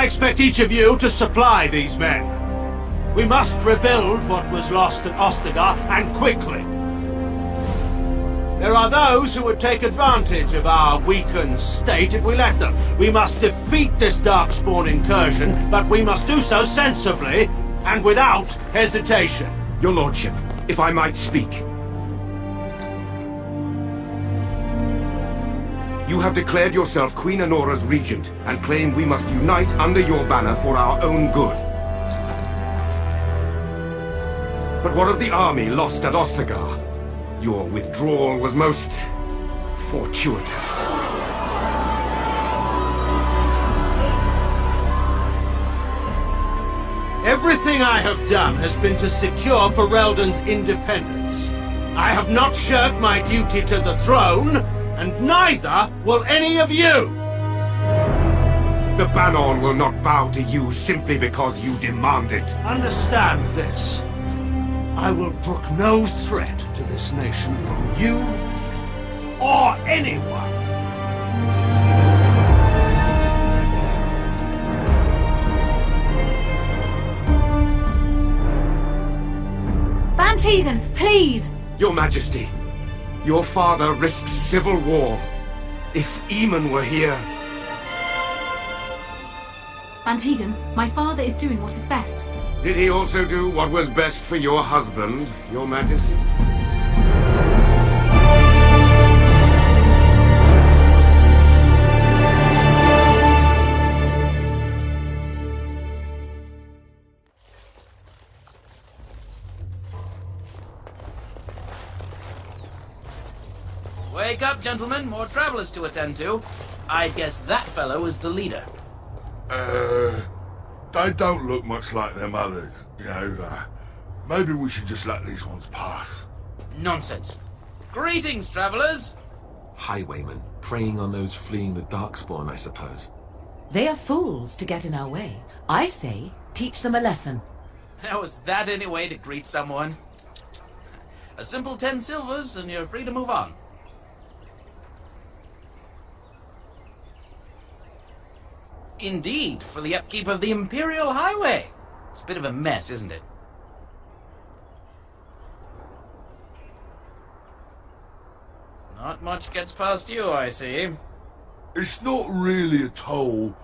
I expect each of you to supply these men. We must rebuild what was lost at Ostagar, and quickly. There are those who would take advantage of our weakened state if we let them. We must defeat this Darkspawn incursion, but we must do so sensibly and without hesitation. Your lordship, if I might speak. You have declared yourself Queen Honora's regent, and claim we must unite under your banner for our own good. But what of the army lost at Ostagar? Your withdrawal was most fortuitous. Everything I have done has been to secure Ferelden's independence. I have not shirked my duty to the throne, and neither will any of you! The Banon will not bow to you simply because you demand it. Understand this. I will brook no threat to this nation from you or anyone. Bantegan, please! Your Majesty, your father risks civil war. If Eamon were here... Bantegan, my father is doing what is best. Did he also do what was best for your husband, Your Majesty? Wake up, gentlemen. More travelers to attend to. I guess that fellow is the leader. They don't look much like them others, you know. Maybe we should just let these ones pass. Nonsense. Greetings, travelers. Highwaymen, preying on those fleeing the Darkspawn, I suppose. They are fools to get in our way. I say, teach them a lesson. How is that any way to greet someone? A simple 10 silvers and you're free to move on. Indeed, for the upkeep of the Imperial Highway. It's a bit of a mess, isn't it? Not much gets past you, I see. It's not really a toll.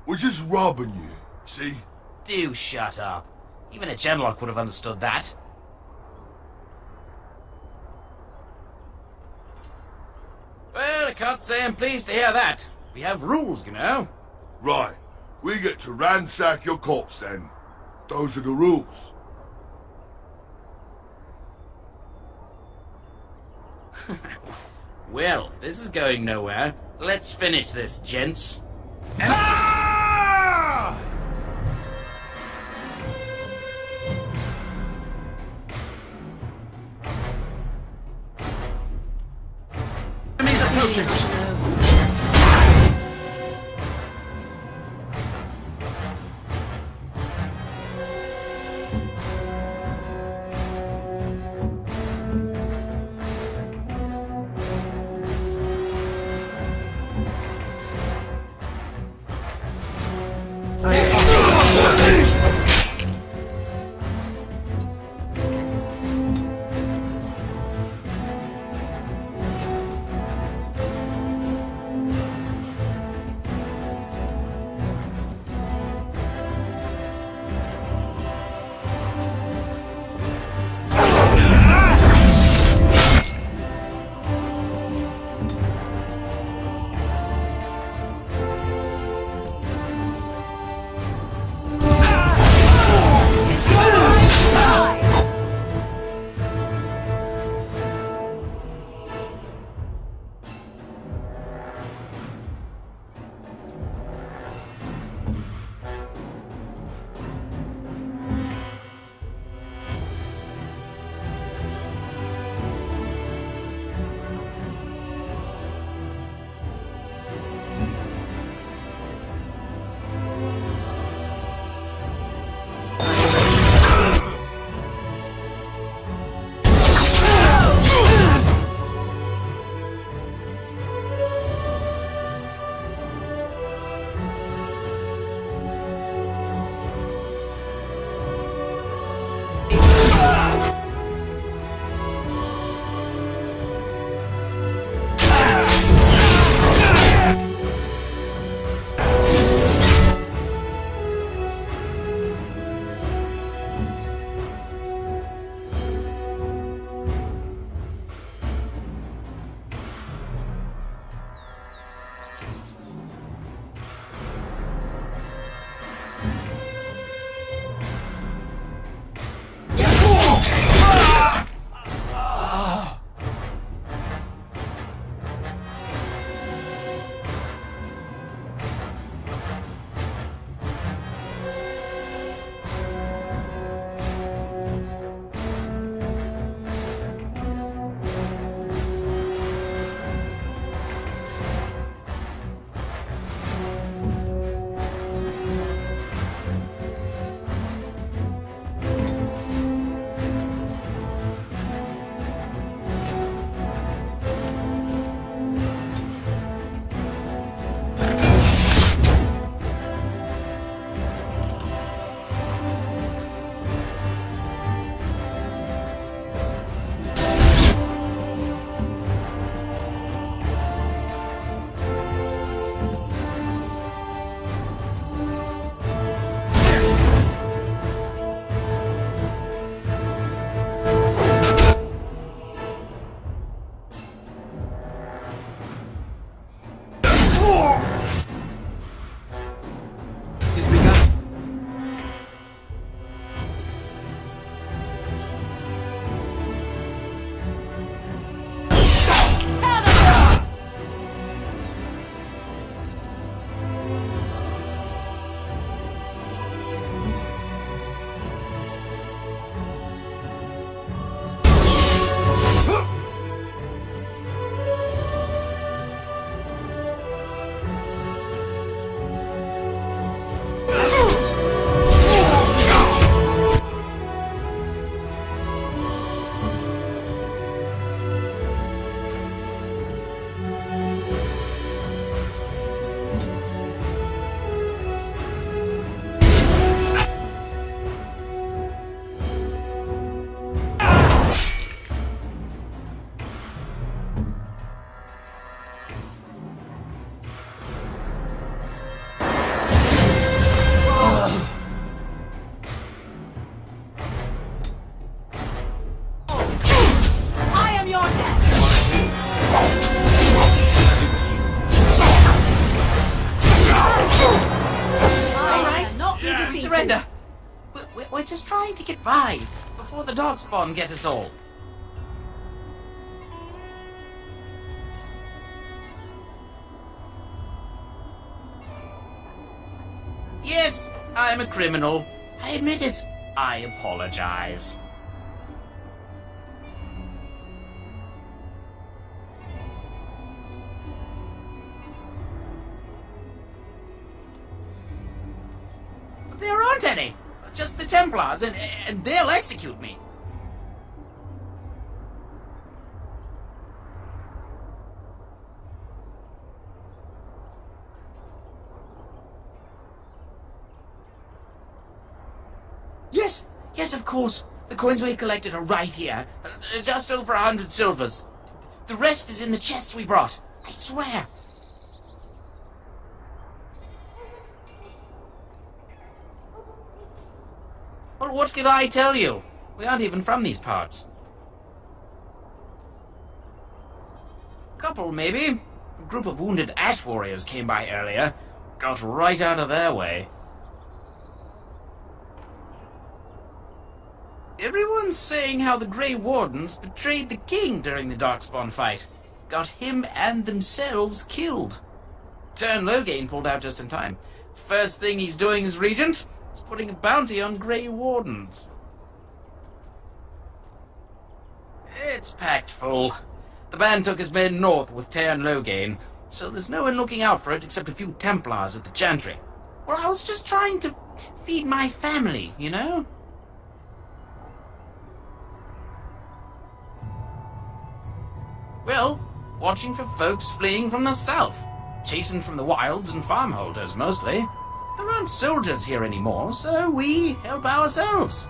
We're just robbing you, see? Do shut up. Even a Genlock would have understood that. Well, I can't say I'm pleased to hear that. We have rules, you know. Right. We get to ransack your corpse then. Those are the rules. Well, this is going nowhere. Let's finish this, gents. Enemies approaching. the Darkspawn get us all? Yes, I am a criminal. I admit it. I apologize. But there aren't any. Just the Templars, and they'll execute me. Yes, of course. The coins we collected are right here. Just over 100 silvers. The rest is in the chests we brought. I swear. Well, what can I tell you? We aren't even from these parts. Couple, maybe. A group of wounded ash warriors came by earlier. Got right out of their way. Everyone's saying how the Grey Wardens betrayed the king during the Darkspawn fight. Got him and themselves killed. Tern Loghain pulled out just in time. First thing he's doing as regent is putting a bounty on Grey Wardens. It's packed full. The band took his men north with Tern Loghain, so there's no one looking out for it except a few Templars at the Chantry. Well, I was just trying to feed my family, you know? Well, watching for folks fleeing from the south. Chasing from the wilds and farmholders, mostly. There aren't soldiers here anymore, so we help ourselves.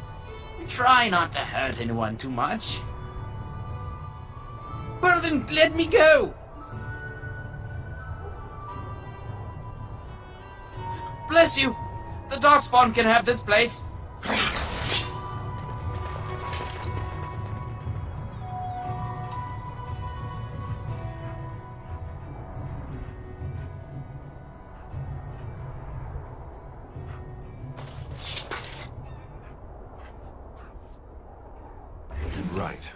We try not to hurt anyone too much. Well then, let me go! Bless you! The Darkspawn can have this place. Right.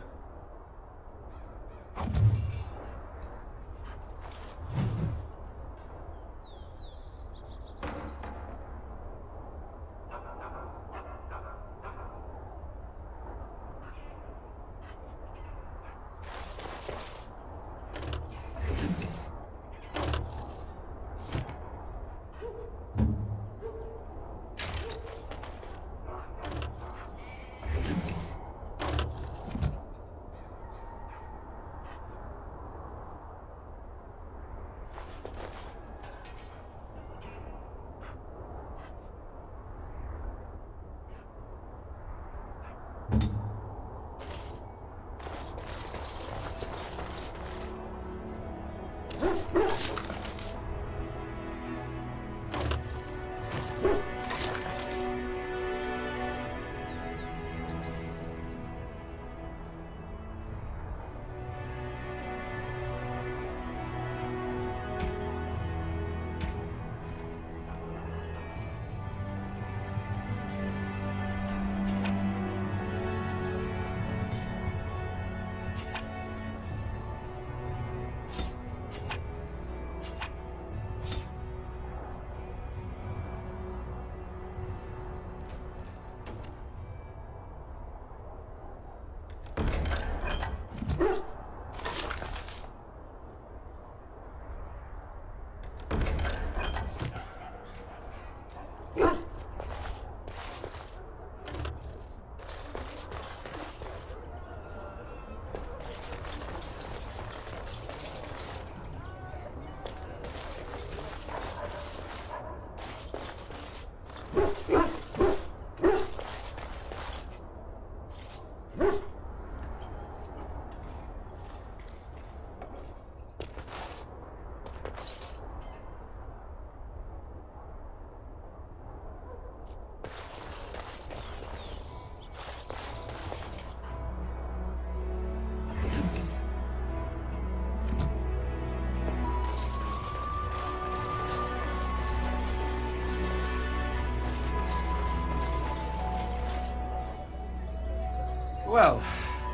Well,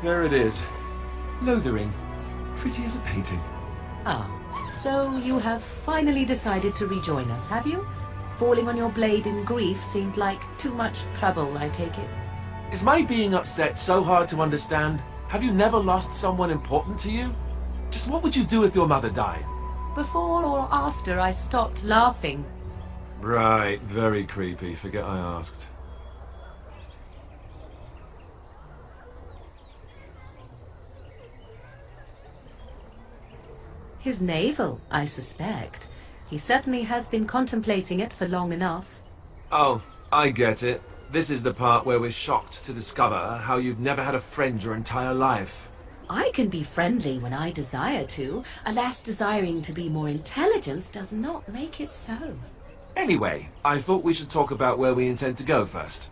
there it is. Lothering. Pretty as a painting. Ah, so you have finally decided to rejoin us, have you? Falling on your blade in grief seemed like too much trouble, I take it. Is my being upset so hard to understand? Have you never lost someone important to you? Just what would you do if your mother died? Before or after I stopped laughing? Right, very creepy. Forget I asked. His navel, I suspect. He certainly has been contemplating it for long enough. Oh, I get it. This is the part where we're shocked to discover how you've never had a friend your entire life. I can be friendly when I desire to. Alas, desiring to be more intelligent does not make it so. Anyway, I thought we should talk about where we intend to go first.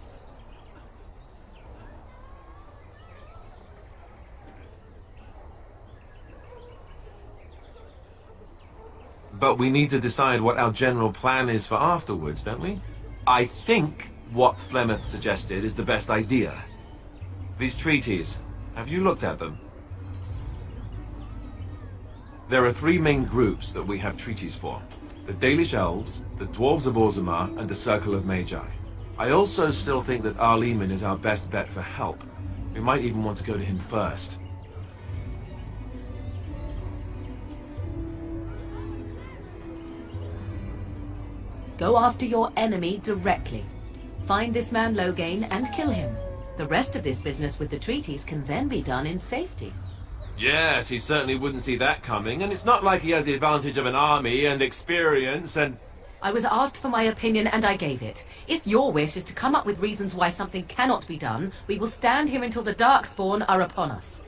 But we need to decide what our general plan is for afterwards, don't we? I think what Flemeth suggested is the best idea. These treaties, have you looked at them? There are 3 main groups that we have treaties for. The Dalish Elves, the Dwarves of Orzammar, and the Circle of Magi. I also still think that Arleman is our best bet for help. We might even want to go to him first. Go after your enemy directly. Find this man Loghain and kill him. The rest of this business with the treaties can then be done in safety. Yes, he certainly wouldn't see that coming, and it's not like he has the advantage of an army and experience and... I was asked for my opinion and I gave it. If your wish is to come up with reasons why something cannot be done, we will stand here until the Darkspawn are upon us.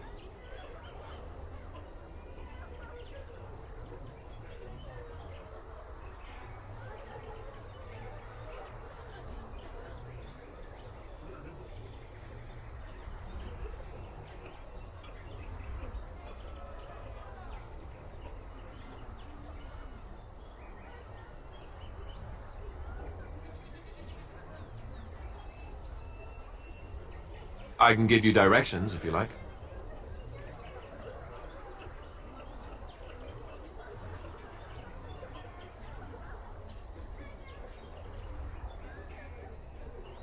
I can give you directions, if you like.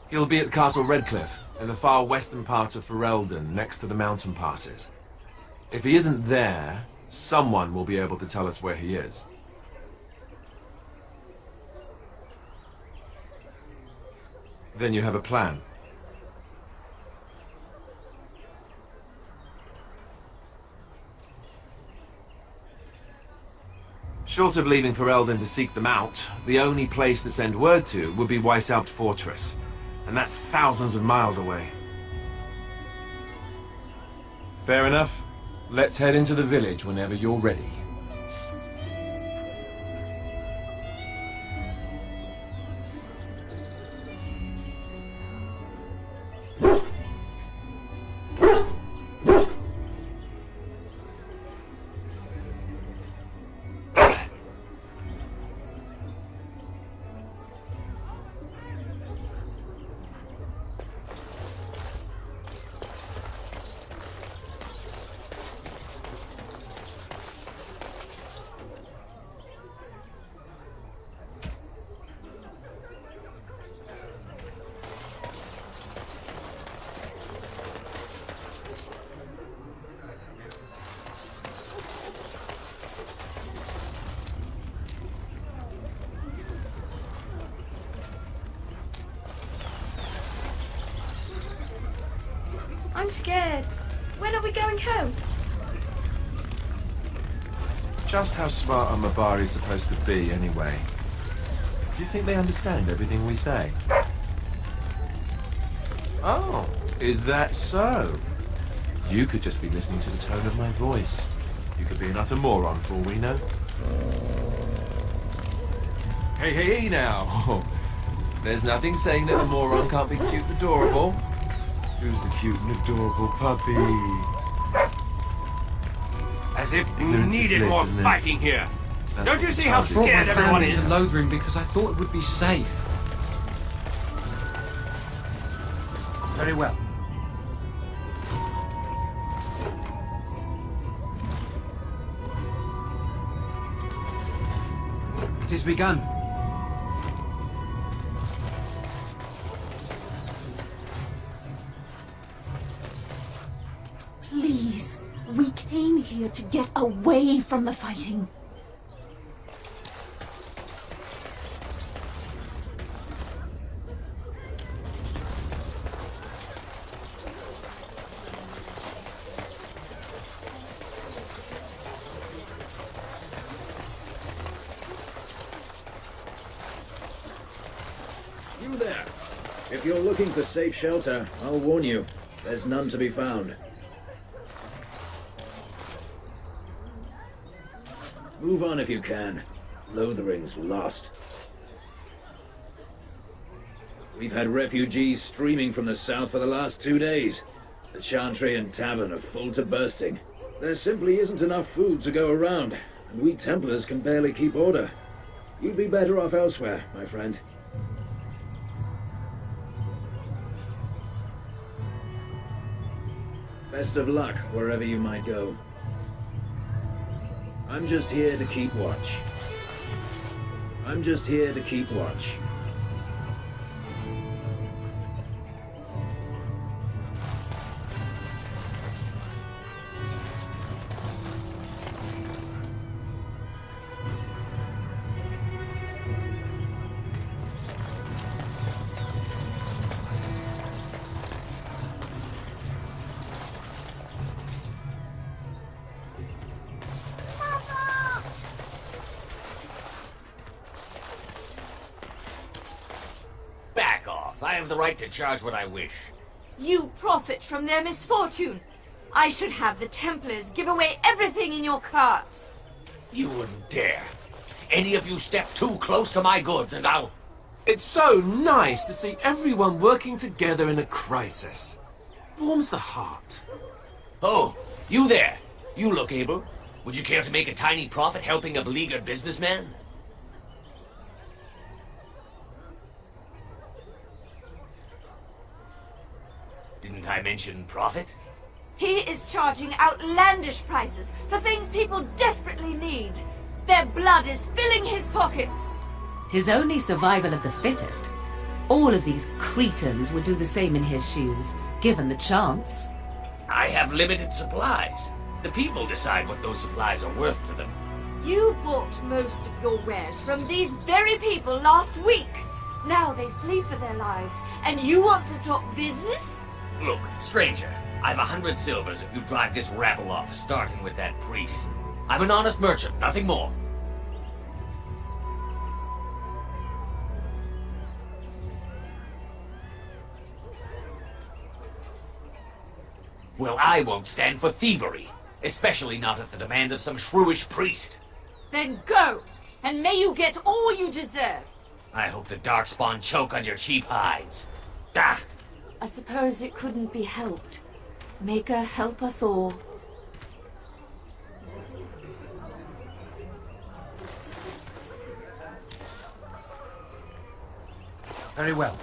He'll be at Castle Redcliffe, in the far western part of Ferelden, next to the mountain passes. If he isn't there, someone will be able to tell us where he is. Then you have a plan. Short of leaving Ferelden to seek them out, the only place to send word to would be Weishaupt Fortress, and that's thousands of miles away. Fair enough. Let's head into the village whenever you're ready. I'm scared. When are we going home? Just how smart are Mabari supposed to be, anyway? Do you think they understand everything we say? Oh, is that so? You could just be listening to the tone of my voice. You could be an utter moron for all we know. Hey, hey, hey now! There's nothing saying that a moron can't be cute and adorable. Who's the cute and adorable puppy? As if we Ignorance is needed bliss, more isn't it? fighting here. That's Don't you what see how childish- scared everyone is? into Lothering because I thought it would be safe. Very well. 'Tis begun. Please, we came here to get away from the fighting. You there! If you're looking for safe shelter, I'll warn you, there's none to be found. Move on if you can. Lothering's lost. We've had refugees streaming from the south for the last 2 days. The Chantry and Tavern are full to bursting. There simply isn't enough food to go around, and we Templars can barely keep order. You'd be better off elsewhere, my friend. Best of luck wherever you might go. I'm just here to keep watch. I'm just here to keep watch. Back off. I have the right to charge what I wish. You profit from their misfortune. I should have the Templars give away everything in your carts. You wouldn't dare. Any of you step too close to my goods and I'll... It's so nice to see everyone working together in a crisis. Warms the heart. Oh, you there. You look able. Would you care to make a tiny profit helping a beleaguered businessman? Didn't I mention profit? He is charging outlandish prices for things people desperately need. Their blood is filling his pockets. 'Tis only survival of the fittest. All of these cretins would do the same in his shoes, given the chance. I have limited supplies. The people decide what those supplies are worth to them. You bought most of your wares from these very people last week. Now they flee for their lives, and you want to talk business? Look, stranger, I've 100 silvers if you drive this rabble off, starting with that priest. I'm an honest merchant, nothing more. Well, I won't stand for thievery, especially not at the demand of some shrewish priest. Then go, and may you get all you deserve. I hope the Darkspawn choke on your cheap hides. Ah! I suppose it couldn't be helped. Maker, help us all. Very well.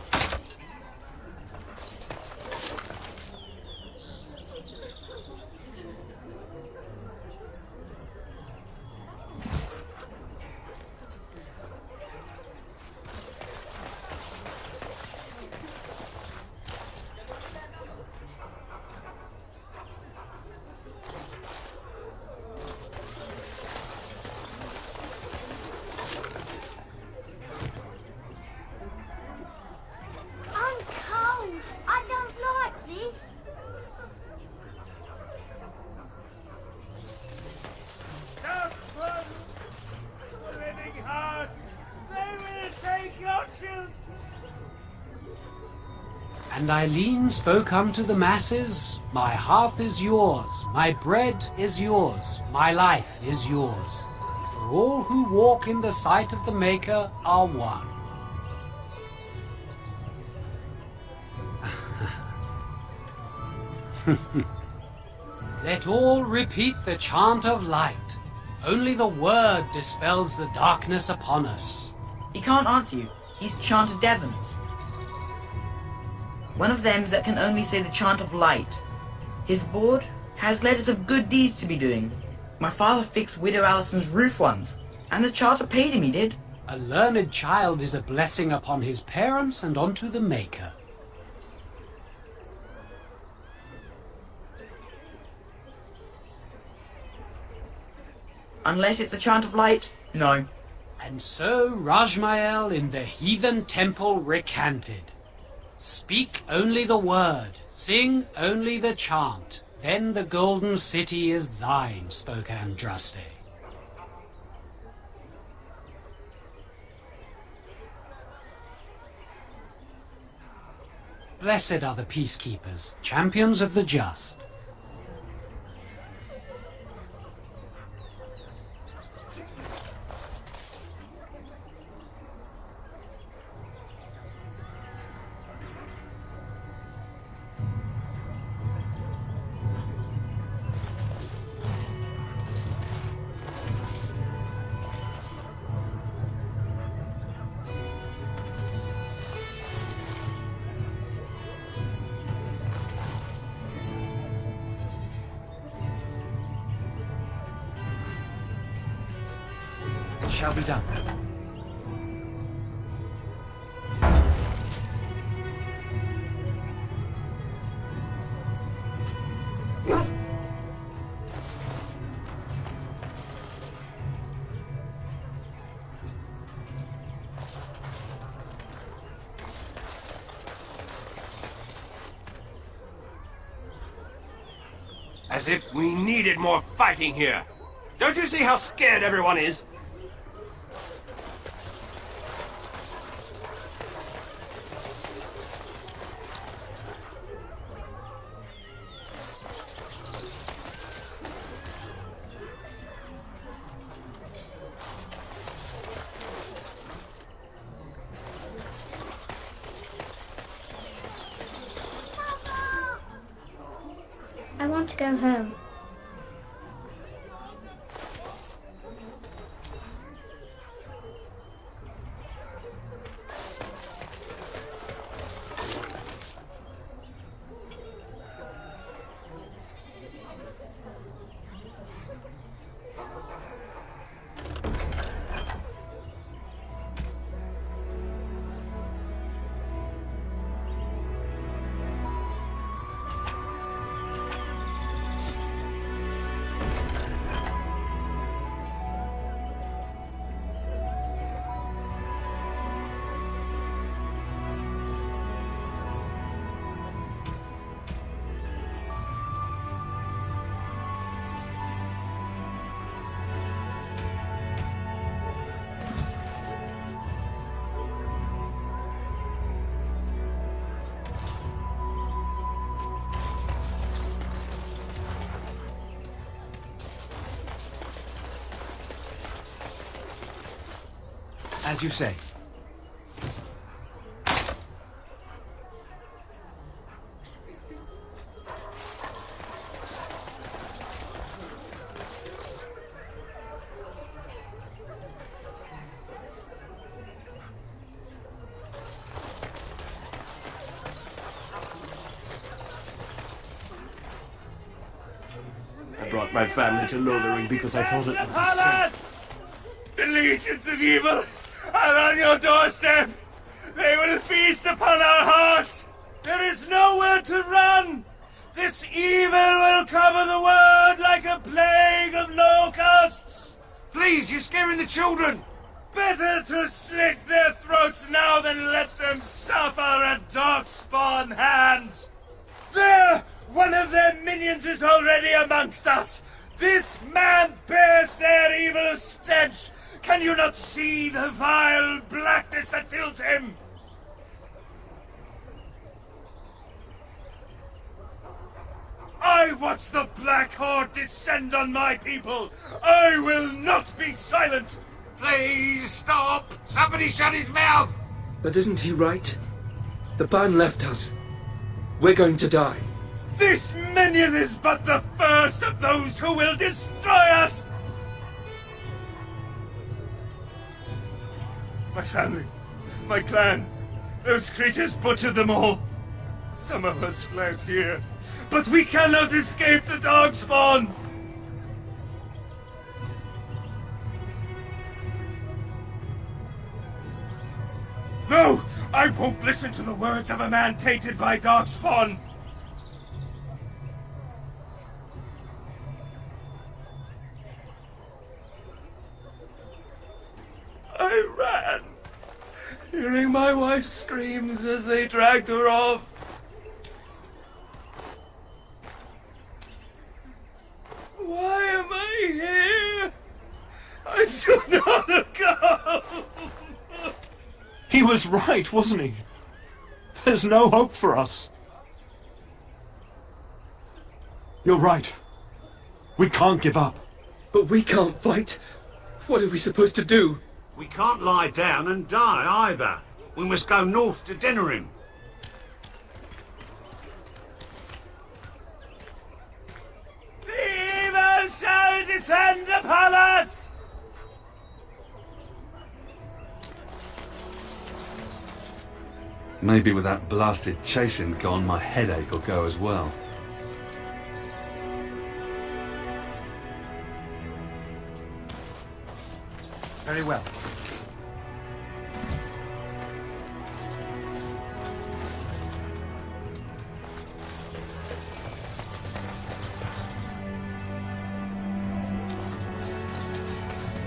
I'm cold. I don't like this. Don't run, living heart. They will take your children. And Eileen spoke unto the masses, My hearth is yours, my bread is yours, my life is yours. For all who walk in the sight of the Maker are one. Let all repeat the chant of light. Only the word dispels the darkness upon us. He can't answer you. He's chanted Devons. One of them that can only say the chant of light. His board has letters of good deeds to be doing. My father fixed Widow Allison's roof once, and the charter paid him, he did. A learned child is a blessing upon his parents and onto the Maker. Unless it's the chant of light, no. And so Rajmael in the heathen temple recanted. Speak only the word, sing only the chant, then the golden city is thine, spoke Andraste. Blessed are the peacekeepers, champions of the just. It shall be done. As if we needed more fighting here. Don't you see how scared everyone is? I want to go home. As you say. I brought my family to Lothering because I thought it would be safe. Palace! The legions of evil are on your doorstep! They will feast upon our hearts! There is nowhere to run! This evil will cover the world like a plague of locusts! Please, you're scaring the children! Better to slit their throats now than let them suffer at Darkspawn hands! There! One of their minions is already amongst us! This man bears their evil stench! Can you not see the vile blackness that fills him? I watch the Black Horde descend on my people! I will not be silent! Please stop! Somebody shut his mouth! But isn't he right? The ban left us. We're going to die. This minion is but the first of those who will destroy us! My family, my clan, those creatures butchered them all. Some of us fled here, but we cannot escape the Darkspawn! No! I won't listen to the words of a man tainted by darkspawn! I ran, hearing my wife's screams as they dragged her off. Why am I here? I should not have come! He was right, wasn't he? There's no hope for us. You're right. We can't give up. But we can't fight. What are we supposed to do? We can't lie down and die either. We must go north to Lothering. The evil shall descend upon us! Maybe with that blasted chasing gone, my headache will go as well. Very well.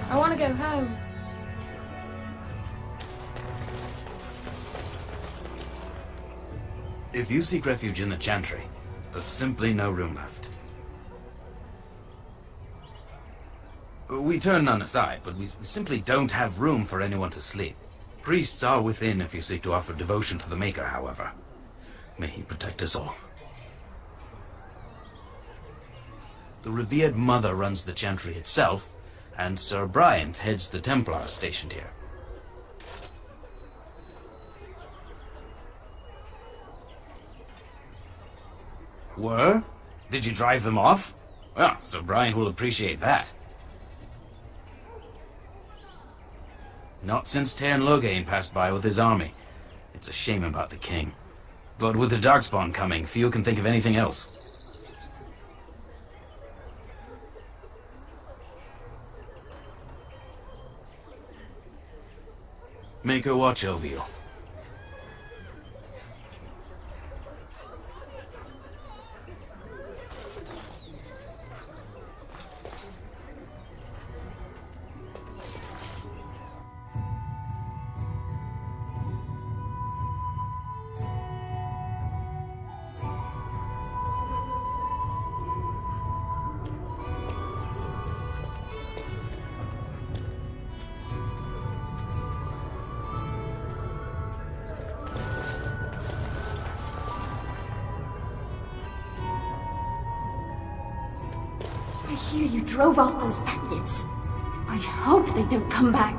I want to go home. If you seek refuge in the Chantry, there's simply no room left. We turn none aside, but we simply don't have room for anyone to sleep. Priests are within if you seek to offer devotion to the Maker, however. May he protect us all. The revered Mother runs the Chantry itself, and Sir Bryant heads the Templars stationed here. Were? Did you drive them off? Well, Sir Bryant will appreciate that. Not since Tairn Logain passed by with his army. It's a shame about the king. But with the Darkspawn coming, few can think of anything else. Make her watch over you. I hear you drove off those bandits. I hope they don't come back.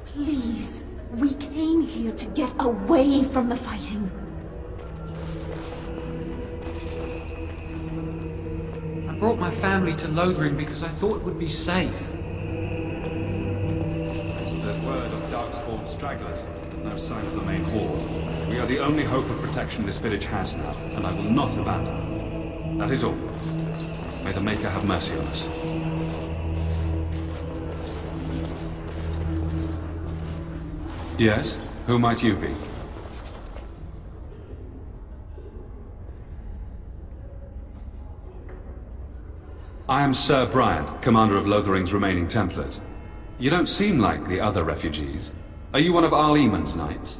Please, we came here to get away from the fighting. I brought my family to Lothering because I thought it would be safe. There's word of Darkspawn stragglers, but no sign of the main horde. We are the only hope of protection this village has now, and I will not abandon. That is all. May the Maker have mercy on us. Yes? Who might you be? I am Sir Bryant, commander of Lothering's remaining Templars. You don't seem like the other refugees. Are you one of Arl Eamon's knights?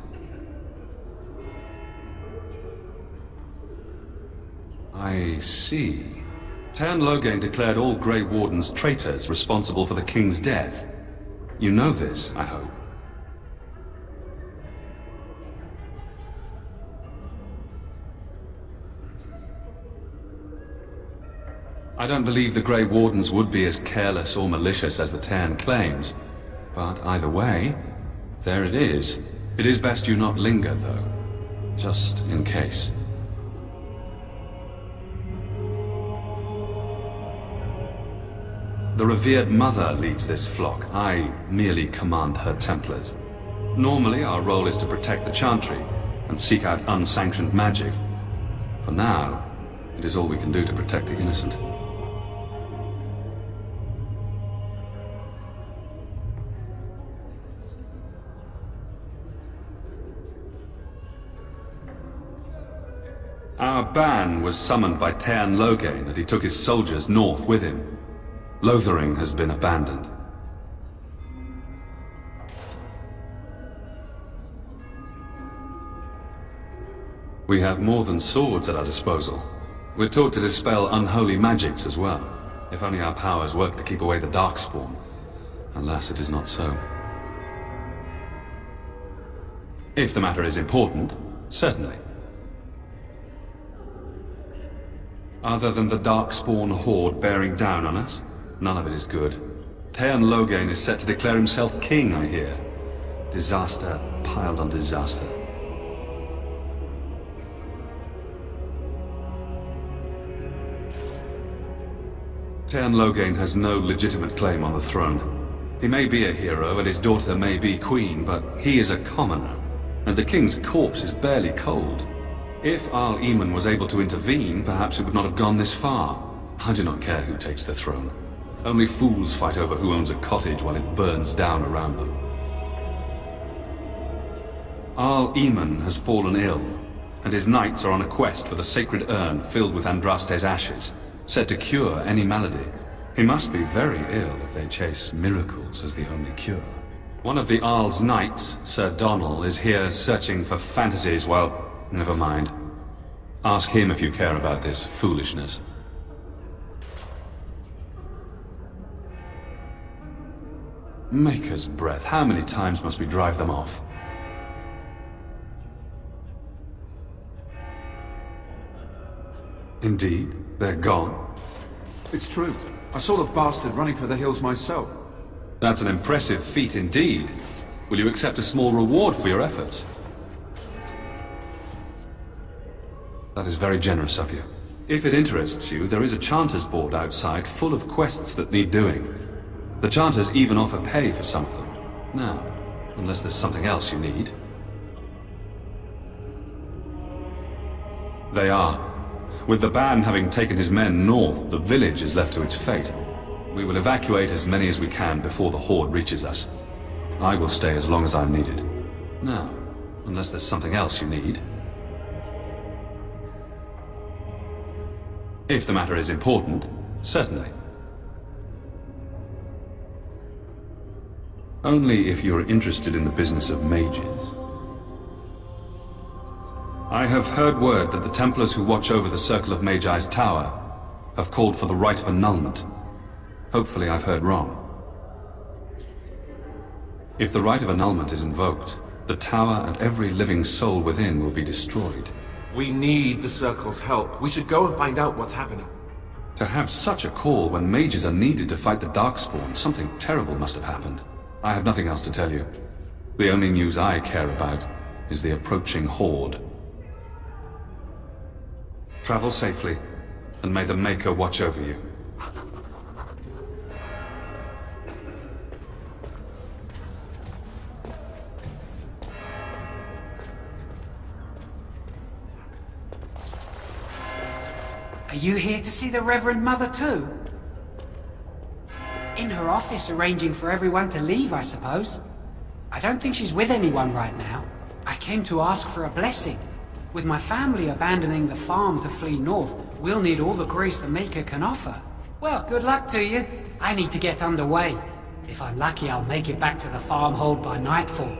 I see. Tairn Logain declared all Grey Wardens traitors responsible for the King's death. You know this, I hope. I don't believe the Grey Wardens would be as careless or malicious as the Tairn claims. But either way, there it is. It is best you not linger, though. Just in case. The revered Mother leads this flock. I merely command her Templars. Normally, our role is to protect the Chantry and seek out unsanctioned magic. For now, it is all we can do to protect the innocent. Our ban was summoned by Tairn Loghain, and he took his soldiers north with him. Lothering has been abandoned. We have more than swords at our disposal. We're taught to dispel unholy magics as well. If only our powers work to keep away the Darkspawn. Alas, it is not so. If the matter is important, certainly. Other than the Darkspawn horde bearing down on us, none of it is good. Tairn Loghain is set to declare himself king, I hear. Disaster piled on disaster. Tairn Loghain has no legitimate claim on the throne. He may be a hero and his daughter may be queen, but he is a commoner, and the king's corpse is barely cold. If Arl Eamon was able to intervene, perhaps it would not have gone this far. I do not care who takes the throne. Only fools fight over who owns a cottage while it burns down around them. Arl Eamon has fallen ill, and his knights are on a quest for the sacred urn filled with Andraste's ashes, said to cure any malady. He must be very ill if they chase miracles as the only cure. One of the Arl's knights, Sir Donal, is here searching for fantasies while... Never mind. Ask him if you care about this foolishness. Maker's breath, how many times must we drive them off? Indeed, they're gone. It's true. I saw the bastard running for the hills myself. That's an impressive feat indeed. Will you accept a small reward for your efforts? That is very generous of you. If it interests you, there is a Chanter's board outside full of quests that need doing. The Chanters even offer pay for some of them. Now, unless there's something else you need. They are. With the ban having taken his men north, the village is left to its fate. We will evacuate as many as we can before the horde reaches us. I will stay as long as I'm needed. Now, unless there's something else you need. If the matter is important, certainly. Only if you're interested in the business of mages. I have heard word that the Templars who watch over the Circle of Magi's tower have called for the rite of annulment. Hopefully I've heard wrong. If the rite of annulment is invoked, the tower and every living soul within will be destroyed. We need the Circle's help. We should go and find out what's happening. To have such a call when mages are needed to fight the Darkspawn, something terrible must have happened. I have nothing else to tell you. The only news I care about is the approaching horde. Travel safely, and may the Maker watch over you. Are you here to see the Reverend Mother too? In her office arranging for everyone to leave, I suppose. I don't think she's with anyone right now. I came to ask for a blessing. With my family abandoning the farm to flee north, we'll need all the grace the Maker can offer. Well, good luck to you. I need to get underway. If I'm lucky, I'll make it back to the farmhold by nightfall.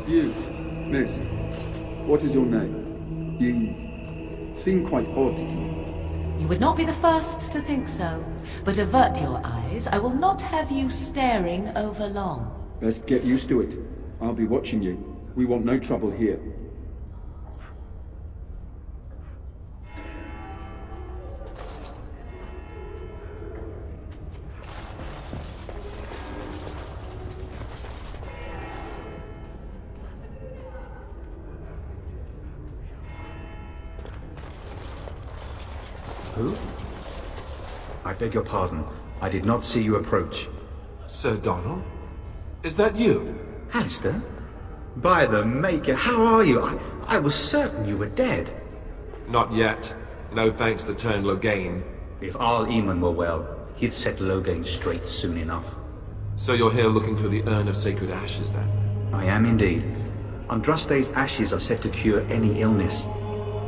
You, miss, what is your name? You seem quite odd to me. You would not be the first to think so. But avert your eyes. I will not have you staring over long. Best get used to it. I'll be watching you. We want no trouble here. Who? I beg your pardon. I did not see you approach. Sir Donald? Is that you? Alistair? By the Maker, how are you? I was certain you were dead. Not yet. No thanks to Turn Logain. If Arl Eamon were well, he'd set Logain straight soon enough. So you're here looking for the Urn of Sacred Ashes, then? I am indeed. Andraste's ashes are said to cure any illness.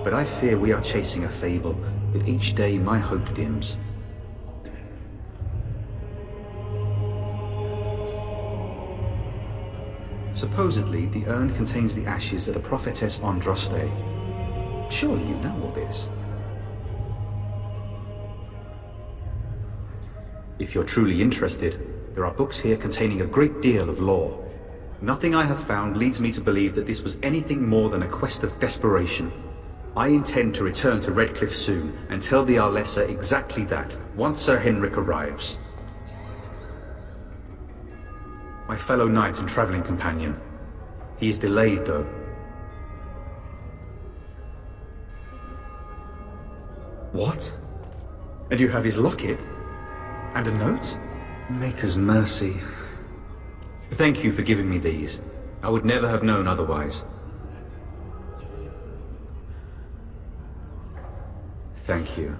But I fear we are chasing a fable. With each day, my hope dims. Supposedly, the urn contains the ashes of the prophetess Andraste. Surely you know all this. If you're truly interested, there are books here containing a great deal of lore. Nothing I have found leads me to believe that this was anything more than a quest of desperation. I intend to return to Redcliffe soon and tell the Arlessa exactly that, once Sir Henrik arrives. My fellow knight and travelling companion. He is delayed, though. What? And you have his locket? And a note? Maker's mercy. Thank you for giving me these. I would never have known otherwise. Thank you.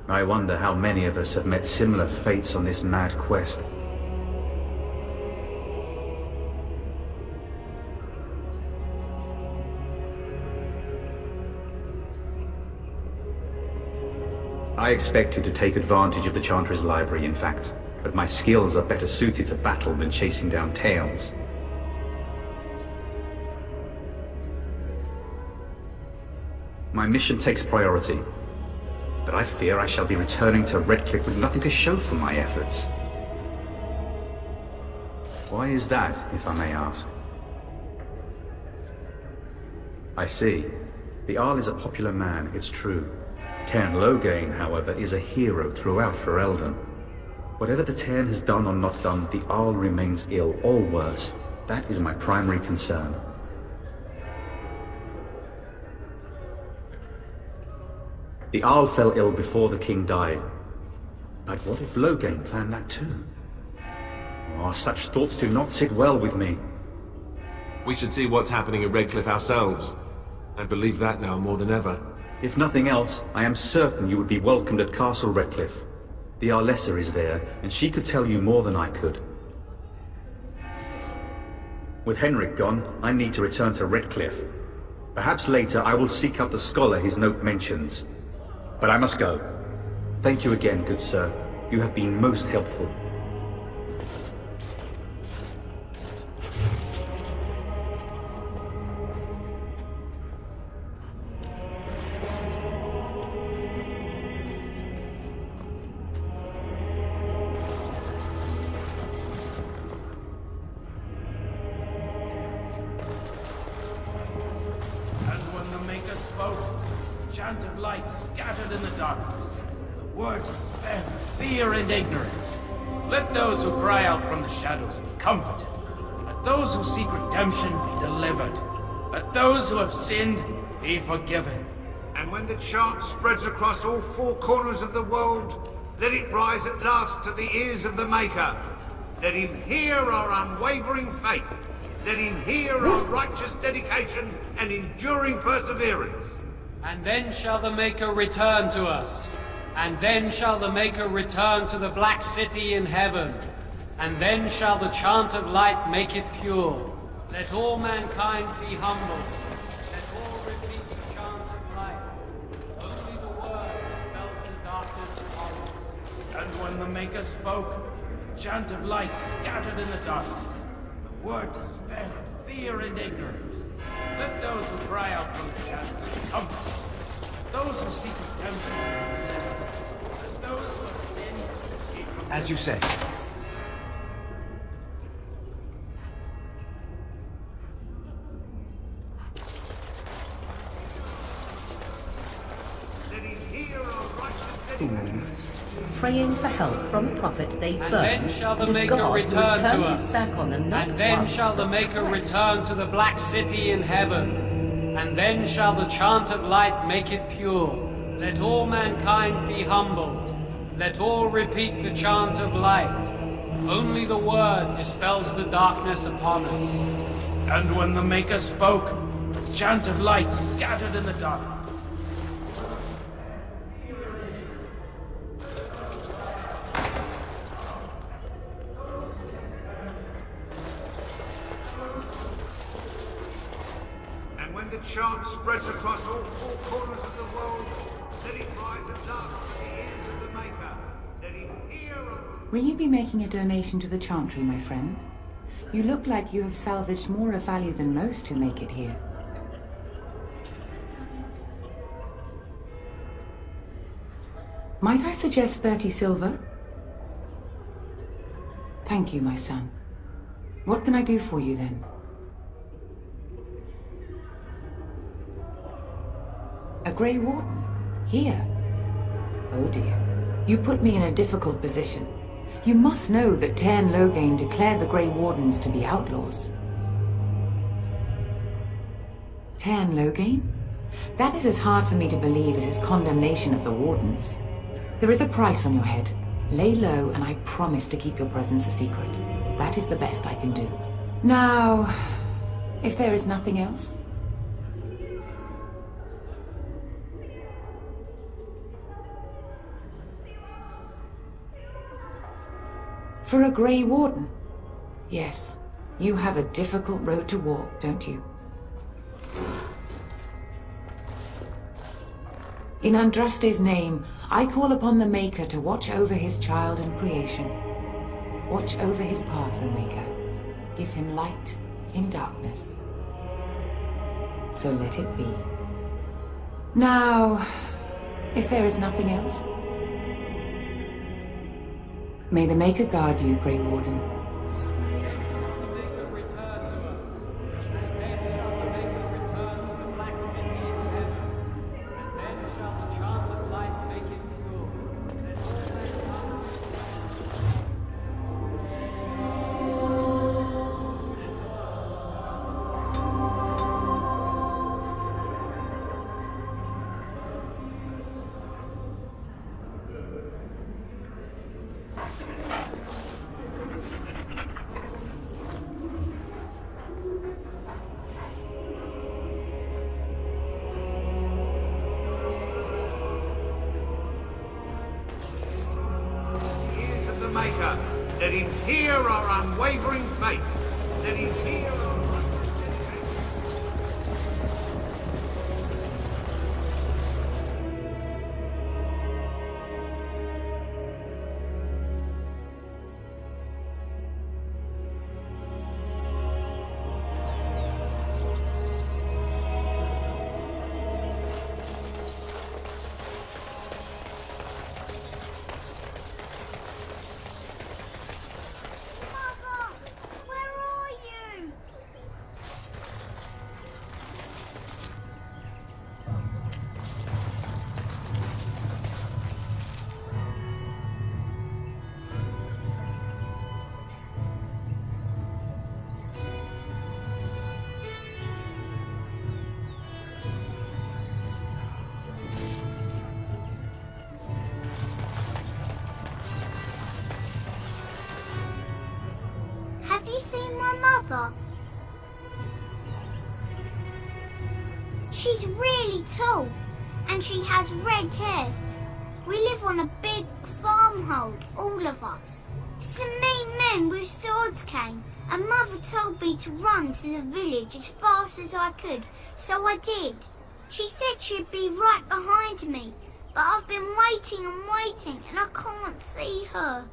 I wonder how many of us have met similar fates on this mad quest. I expected to take advantage of the Chantry's library, in fact, but my skills are better suited to battle than chasing down tales. My mission takes priority, but I fear I shall be returning to Redcliffe with nothing to show for my efforts. Why is that, if I may ask? I see. The Arl is a popular man, it's true. Cairn Logain, however, is a hero throughout Ferelden. Whatever the Cairn has done or not done, the Arl remains ill, or worse. That is my primary concern. The Arl fell ill before the king died. But what if Logain planned that too? Oh, such thoughts do not sit well with me. We should see what's happening at Redcliffe ourselves. I believe that now more than ever. If nothing else, I am certain you would be welcomed at Castle Redcliffe. The Arlessa is there, and she could tell you more than I could. With Henrik gone, I need to return to Redcliffe. Perhaps later I will seek out the scholar his note mentions. But I must go. Thank you again, good sir. You have been most helpful. Chant of light scattered in the darkness. The word despair, fear, and ignorance. Let those who cry out from the shadows be comforted. Let those who seek redemption be delivered. Let those who have sinned be forgiven. And when the chant spreads across all four corners of the world, let it rise at last to the ears of the Maker. Let him hear our unwavering faith. Let him hear our righteous dedication and enduring perseverance. And then shall the Maker return to us. And then shall the Maker return to the Black City in heaven. And then shall the chant of light make it pure. Let all mankind be humble. Let all repeat the chant of light. Only the word dispels the darkness of horrors. And when the Maker spoke, the chant of light scattered in the darkness. The word dispelled fear and ignorance. Let those who cry out from the shadows be comforted. Those who seek redemption be delivered. Let those who have sinned be forgiven. As you say. Fools, praying for help from a prophet they And burned, then shall the and a Maker God who has return turned to his us. back on them not And then once, shall the but Maker twice. return to the Black City in heaven. And then shall the chant of light make it pure. Let all mankind be humble. Let all repeat the chant of light. Only the word dispels the darkness upon us. And when the Maker spoke, the chant of light scattered in the dark. And when the chant spreads across all four corners of the world, let it rise at last to the ears of the Maker. Let him hear. Will you be making a donation to the Chantry, my friend? You look like you have salvaged more of value than most who make it here. Might I suggest 30 silver? Thank you, my son. What can I do for you then? A Grey Warden? Here? Oh dear. You put me in a difficult position. You must know that Tairn Loghain declared the Grey Wardens to be outlaws. Tairn Loghain? That is as hard for me to believe as his condemnation of the Wardens. There is a price on your head. Lay low, and I promise to keep your presence a secret. That is the best I can do. Now, if there is nothing else... For a Grey Warden? Yes, you have a difficult road to walk, don't you? In Andraste's name, I call upon the Maker to watch over his child and creation. Watch over his path, O Maker. Give him light in darkness. So let it be. Now, if there is nothing else... May the Maker guard you, Grey Warden. Maker. Let him hear our unwavering faith. Let him hear our... Have you seen my mother? She's really tall, and she has red hair. We live on a big farmhold, all of us. Some mean men with swords came, and Mother told me to run to the village as fast as I could, so I did. She said she'd be right behind me, but I've been waiting and waiting, and I can't see her.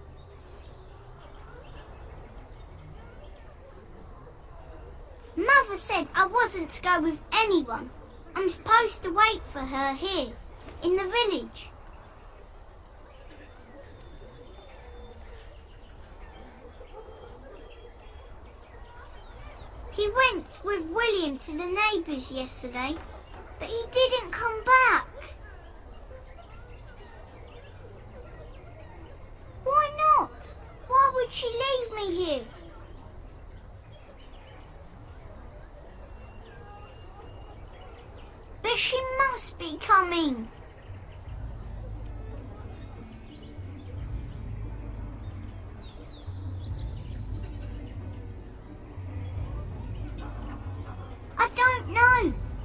Mother said I wasn't to go with anyone. I'm supposed to wait for her here, in the village. He went with William to the neighbours yesterday, but he didn't come back. Why not? Why would she leave me here? But she must be coming.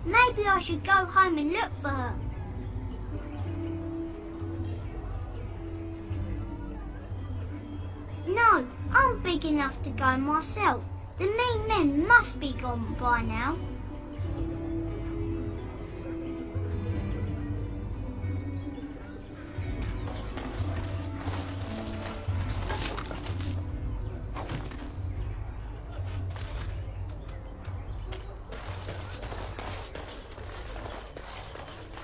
Maybe I should go home and look for her. No, I'm big enough to go myself. The mean men must be gone by now.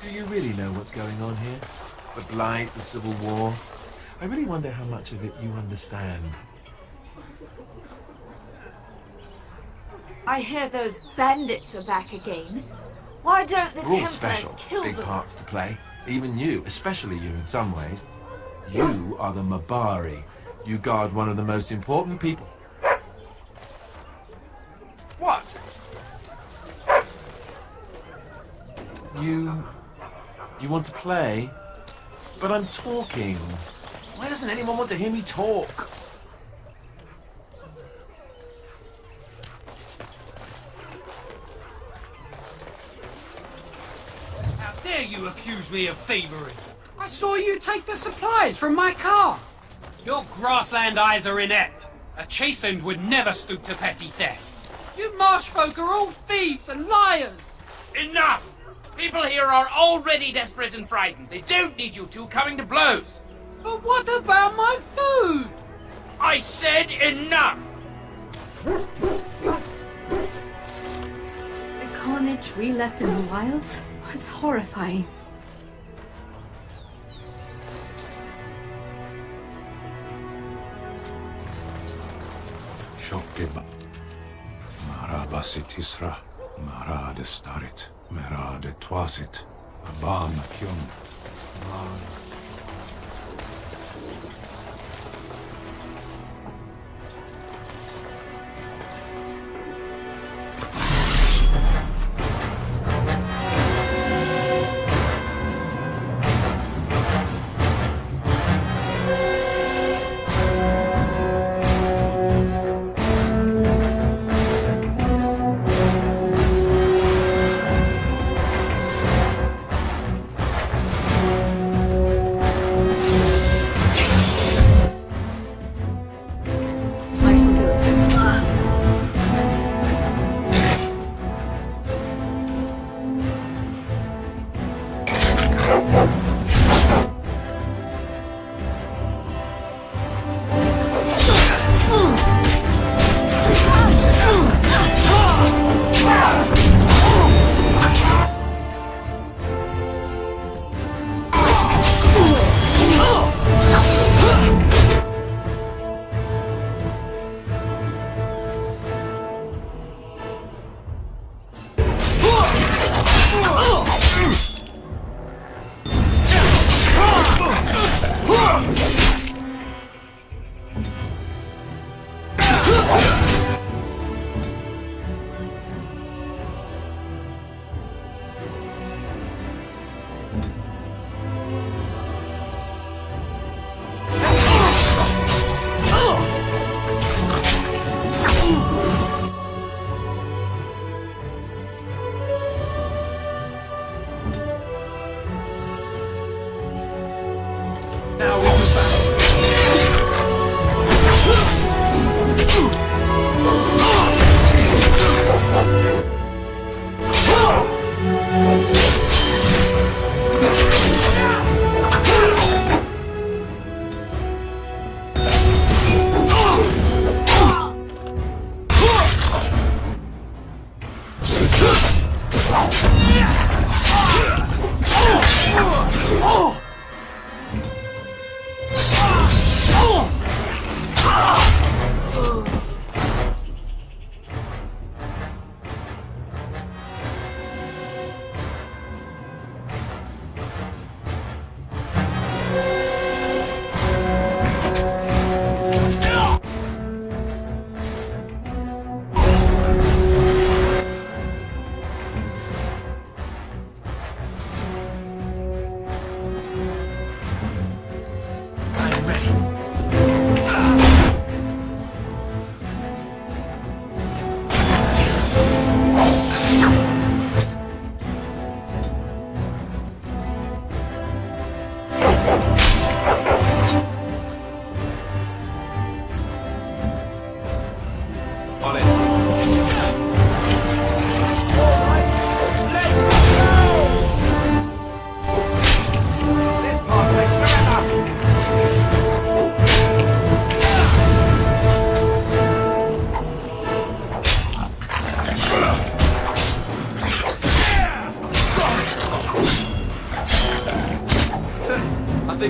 Do you really know what's going on here? The Blight, the Civil War? I really wonder how much of it you understand. I hear those bandits are back again. Why don't the We're all Templars special, kill big them? parts to play. Even you, especially you in some ways. You are the Mabari. You guard one of the most important people. What? You want to play? But I'm talking. Why doesn't anyone want to hear me talk? How dare you accuse me of thievery? I saw you take the supplies from my car. Your grassland eyes are inept. A chastened would never stoop to petty theft. You marsh folk are all thieves and liars. Enough! People here are already desperate and frightened. They don't need you two coming to blows. But what about my food? I said enough! The carnage we left in the wilds was horrifying. Shokeba. Mara basit Isra. Mara de starit. Mera de twasit. Abba makyum.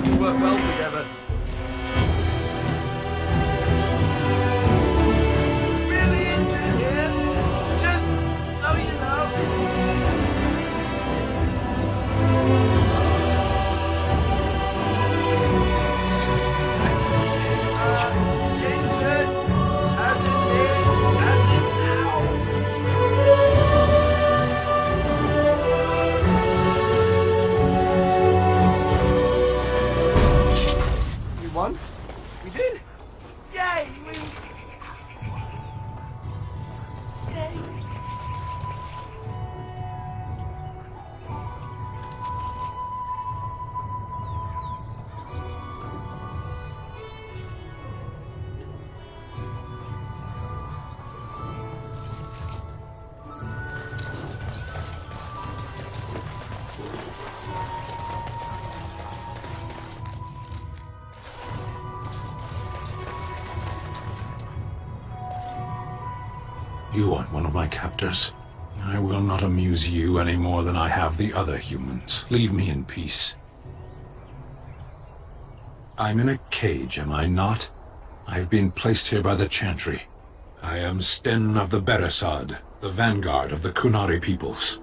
think we work well together. Really injured here? Just so you know. Injured? As in me? As in now? We won? We did? Yay! Yay! You aren't one of my captors. I will not amuse you any more than I have the other humans. Leave me in peace. I'm in a cage, am I not? I've been placed here by the Chantry. I am Sten of the Beresad, the vanguard of the Kunari peoples.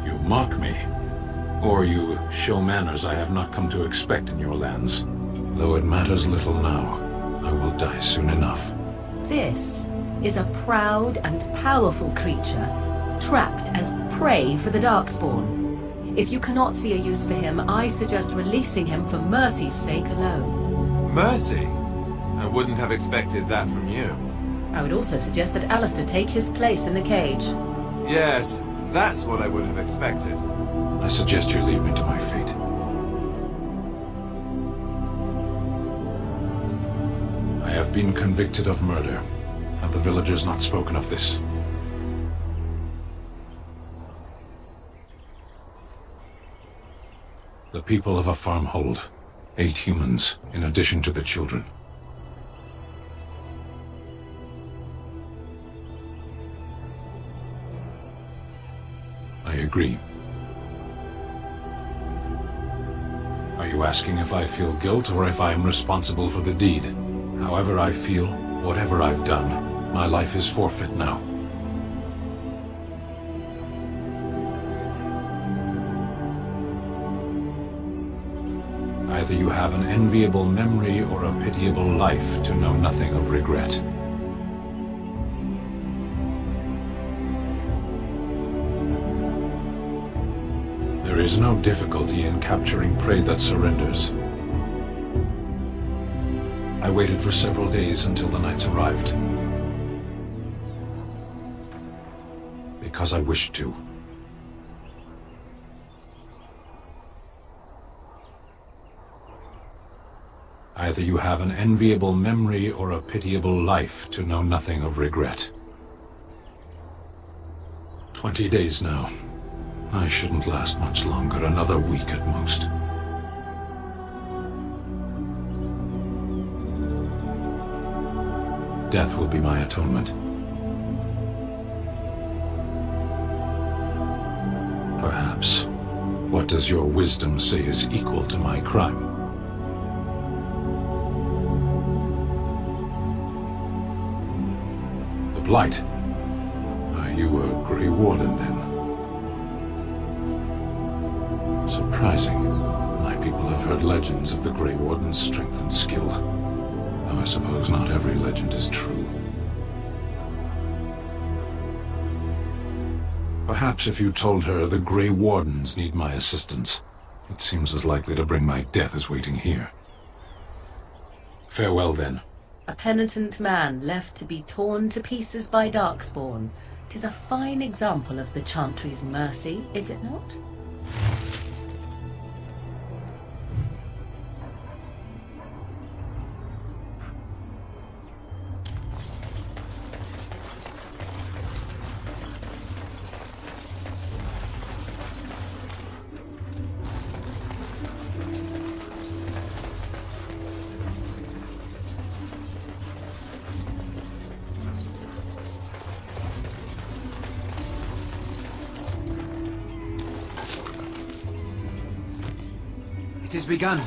You mock me, or you show manners I have not come to expect in your lands. Though it matters little now, I will die soon enough. This is a proud and powerful creature, trapped as prey for the Darkspawn. If you cannot see a use for him, I suggest releasing him for mercy's sake alone. Mercy? I wouldn't have expected that from you. I would also suggest that Alistair take his place in the cage. Yes, that's what I would have expected. I suggest you leave me to my fate. I have been convicted of murder. Have the villagers not spoken of this? The people of a farmhold. 8 humans, in addition to the children. I agree. Are you asking if I feel guilt or if I am responsible for the deed? However I feel, whatever I've done, my life is forfeit now. Either you have an enviable memory or a pitiable life to know nothing of regret. There is no difficulty in capturing prey that surrenders. I waited for several days until the knights arrived. Because I wished to. Either you have an enviable memory or a pitiable life to know nothing of regret. 20 days now. I shouldn't last much longer, another week at most. Death will be my atonement. Perhaps. What does your wisdom say is equal to my crime? The Blight. Are you a Grey Warden, then? Surprising. My people have heard legends of the Grey Warden's strength and skill. Though I suppose not every legend is true. Perhaps if you told her the Grey Wardens need my assistance, it seems as likely to bring my death as waiting here. Farewell, then. A penitent man left to be torn to pieces by Darkspawn. 'Tis a fine example of the Chantry's mercy, is it not? is begun.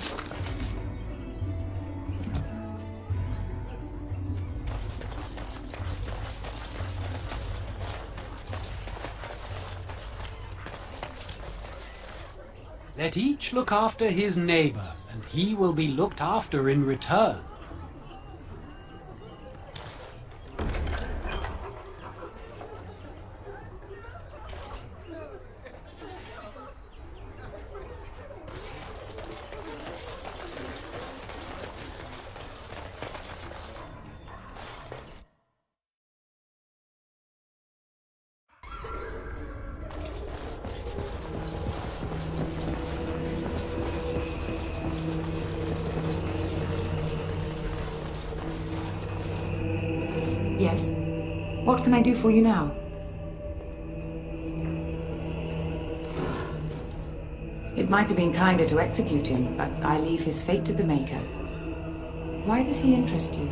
Let each look after his neighbor, and he will be looked after in return. Yes? What can I do for you now? It might have been kinder to execute him, but I leave his fate to the Maker. Why does he interest you?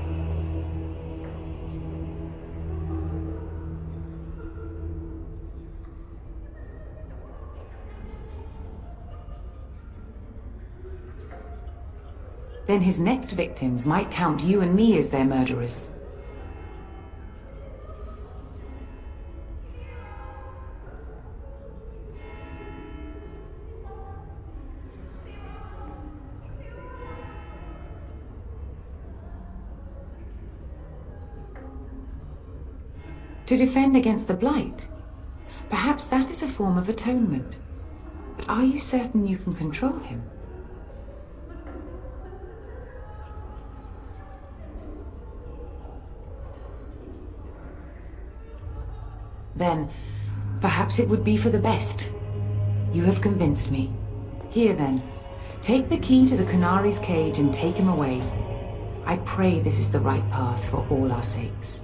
Then his next victims might count you and me as their murderers. To defend against the Blight? Perhaps that is a form of atonement. But are you certain you can control him? Then, perhaps it would be for the best. You have convinced me. Here then, take the key to the Canari's cage and take him away. I pray this is the right path for all our sakes.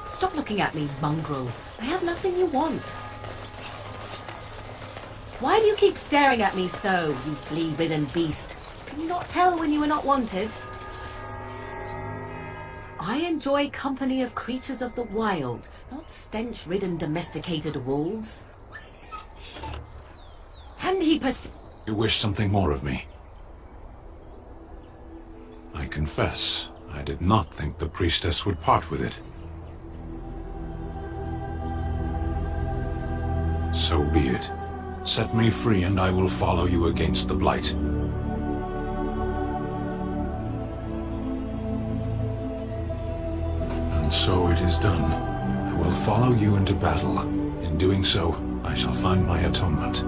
Stop looking at me, mongrel. I have nothing you want. Why do you keep staring at me so, you flea-ridden beast? Can you not tell when you are not wanted? I enjoy company of creatures of the wild, not stench-ridden domesticated wolves. And he You wish something more of me? I confess, I did not think the priestess would part with it. So be it. Set me free and I will follow you against the Blight. And so it is done. I will follow you into battle. In doing so, I shall find my atonement.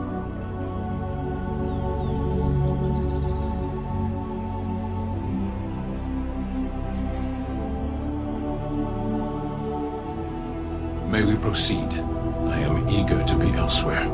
May we proceed? I am eager to be elsewhere.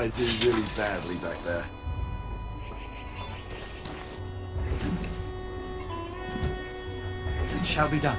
I do really badly back there. It shall be done.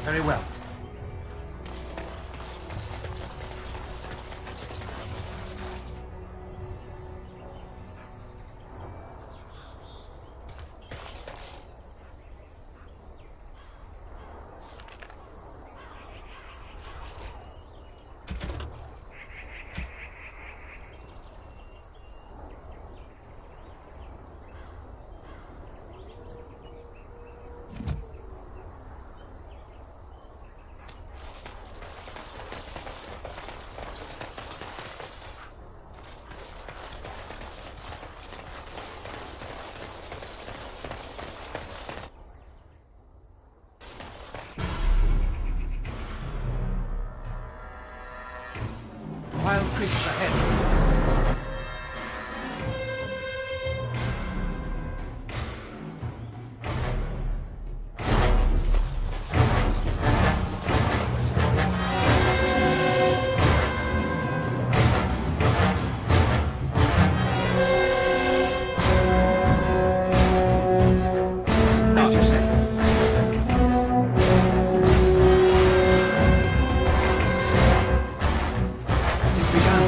Very well. Wild creatures ahead. As you say. It is begun.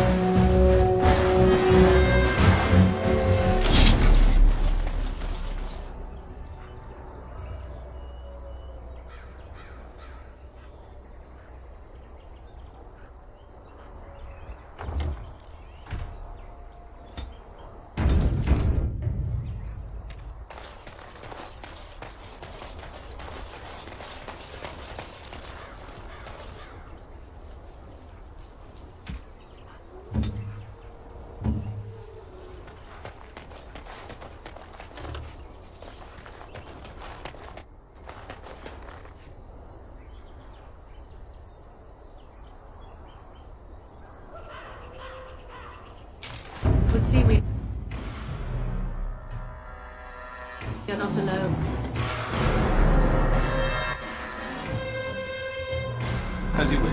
Would see we are not alone. As you wish.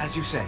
As you say.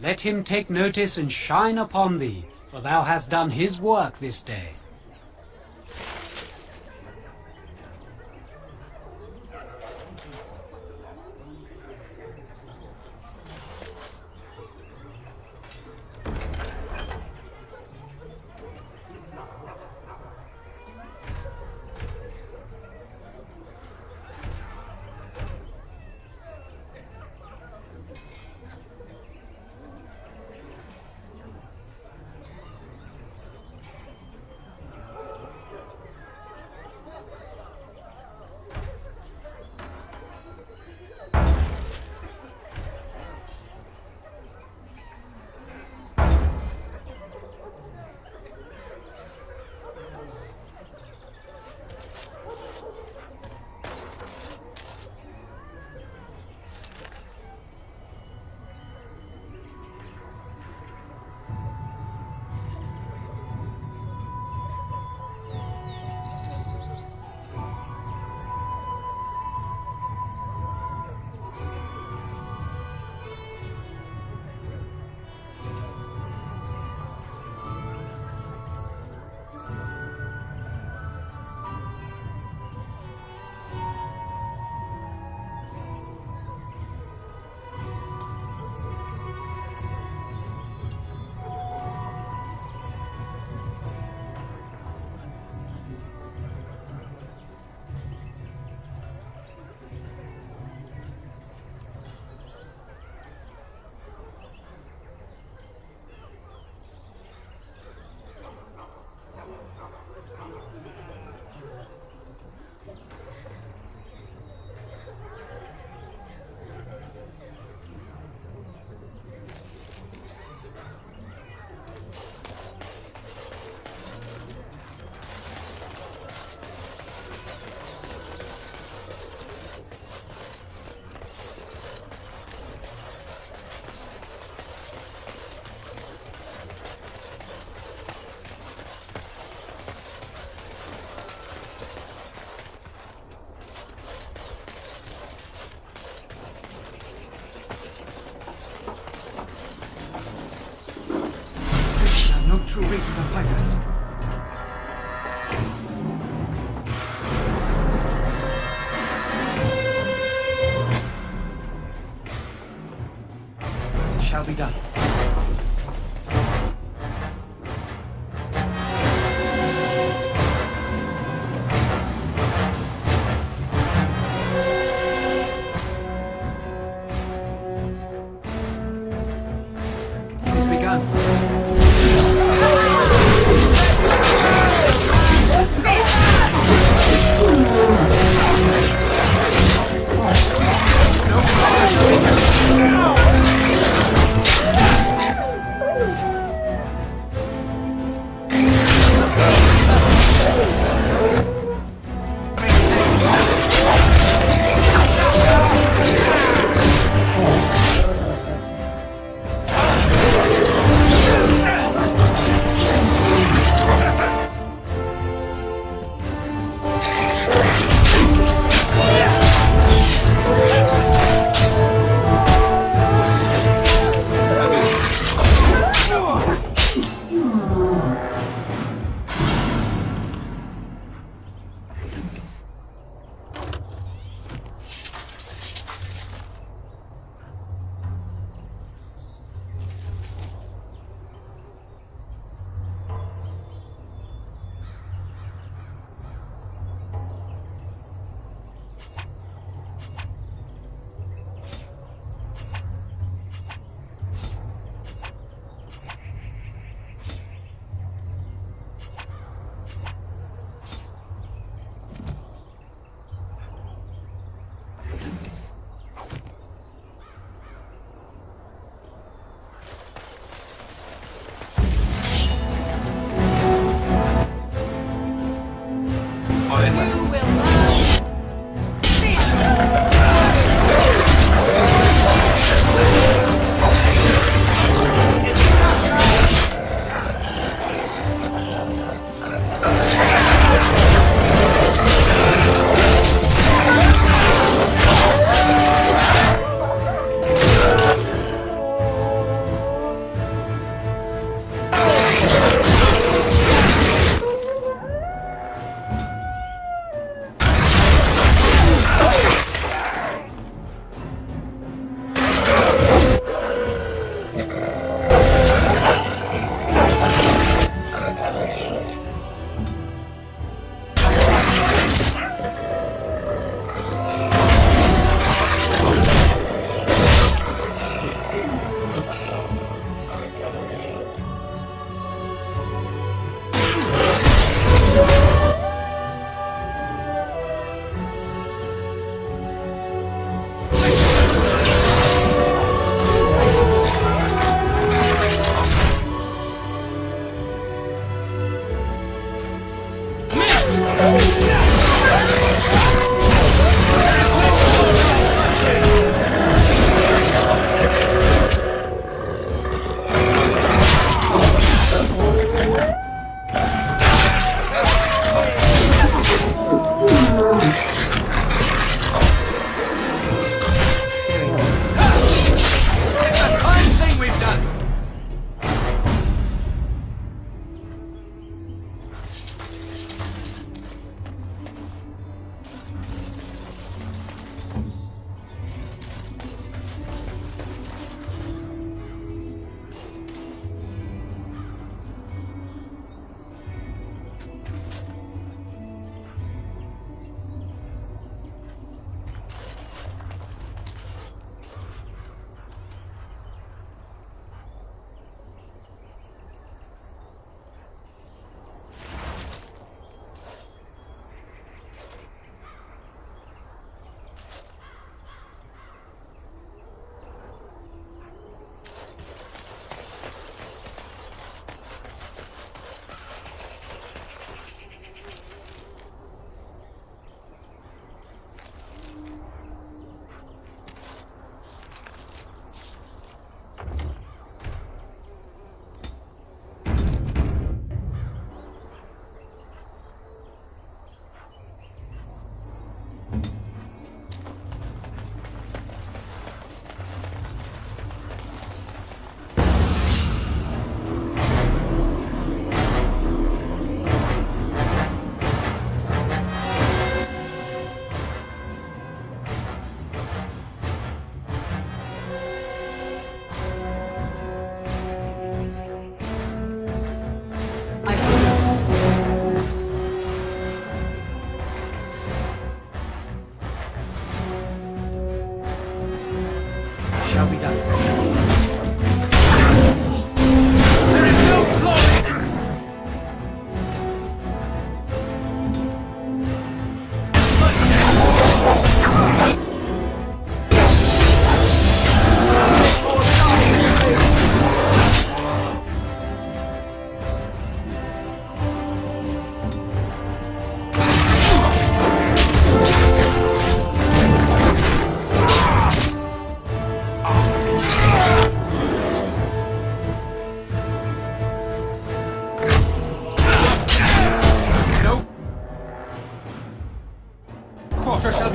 Let him take notice and shine upon thee, for thou hast done his work this day. No true reason to fight us. It shall be done. It is begun.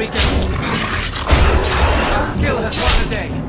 we can... Our skill has won the day.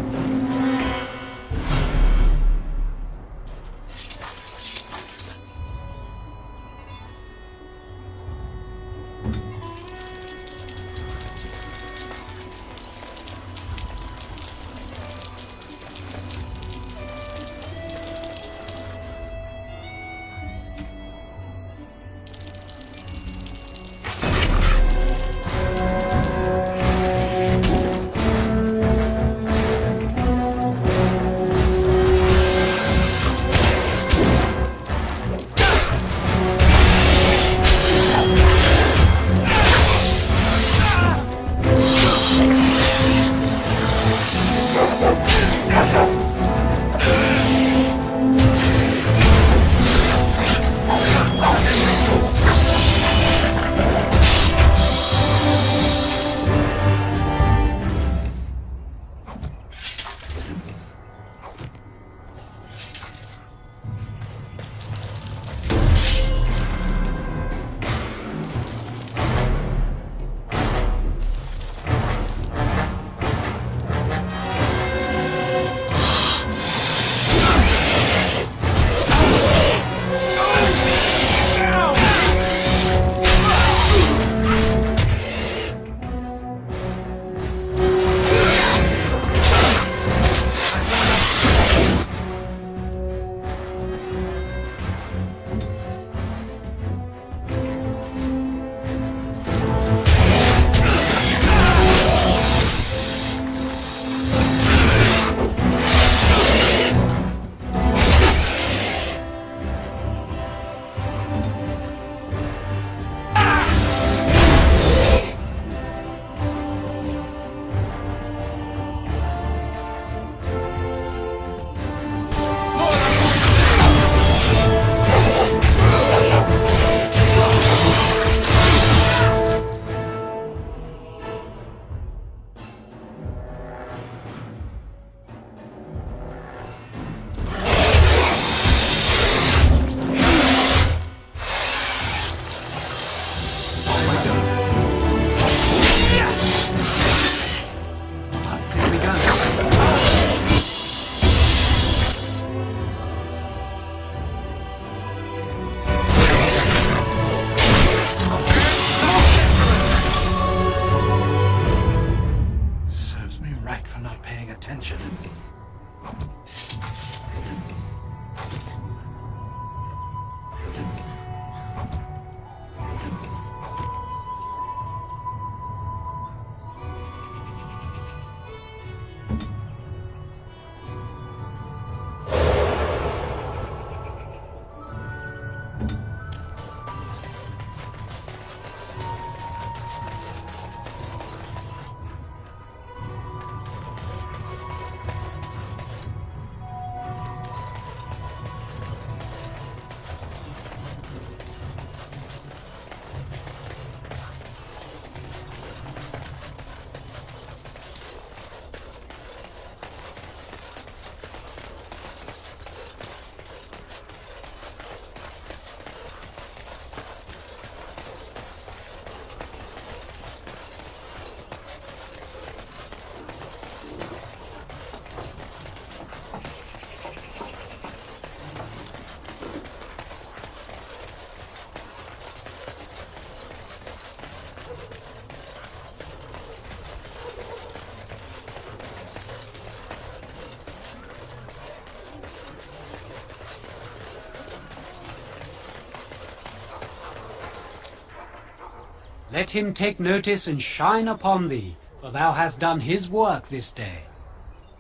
Let him take notice and shine upon thee, for thou hast done his work this day.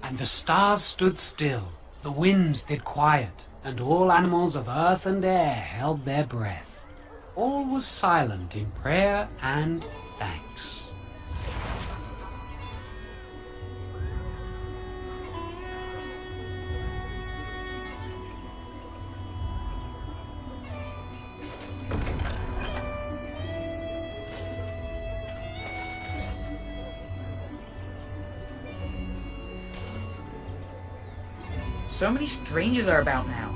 And the stars stood still, the winds did quiet, and all animals of earth and air held their breath. All was silent in prayer and thanks. So many strangers are about now.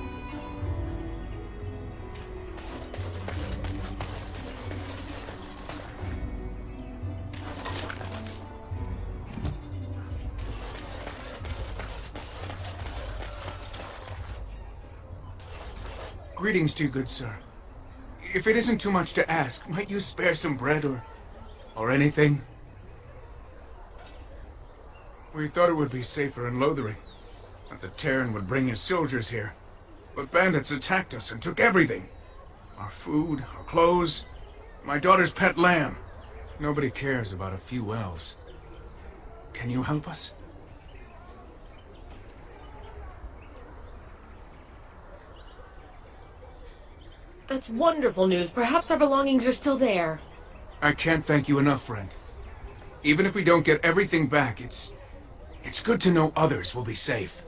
Greetings to you, good sir. If it isn't too much to ask, might you spare some bread or anything? We thought it would be safer in Lothering, that the Terran would bring his soldiers here. But bandits attacked us and took everything. Our food, our clothes, my daughter's pet lamb. Nobody cares about a few elves. Can you help us? That's wonderful news. Perhaps our belongings are still there. I can't thank you enough, friend. Even if we don't get everything back, it's good to know others will be safe.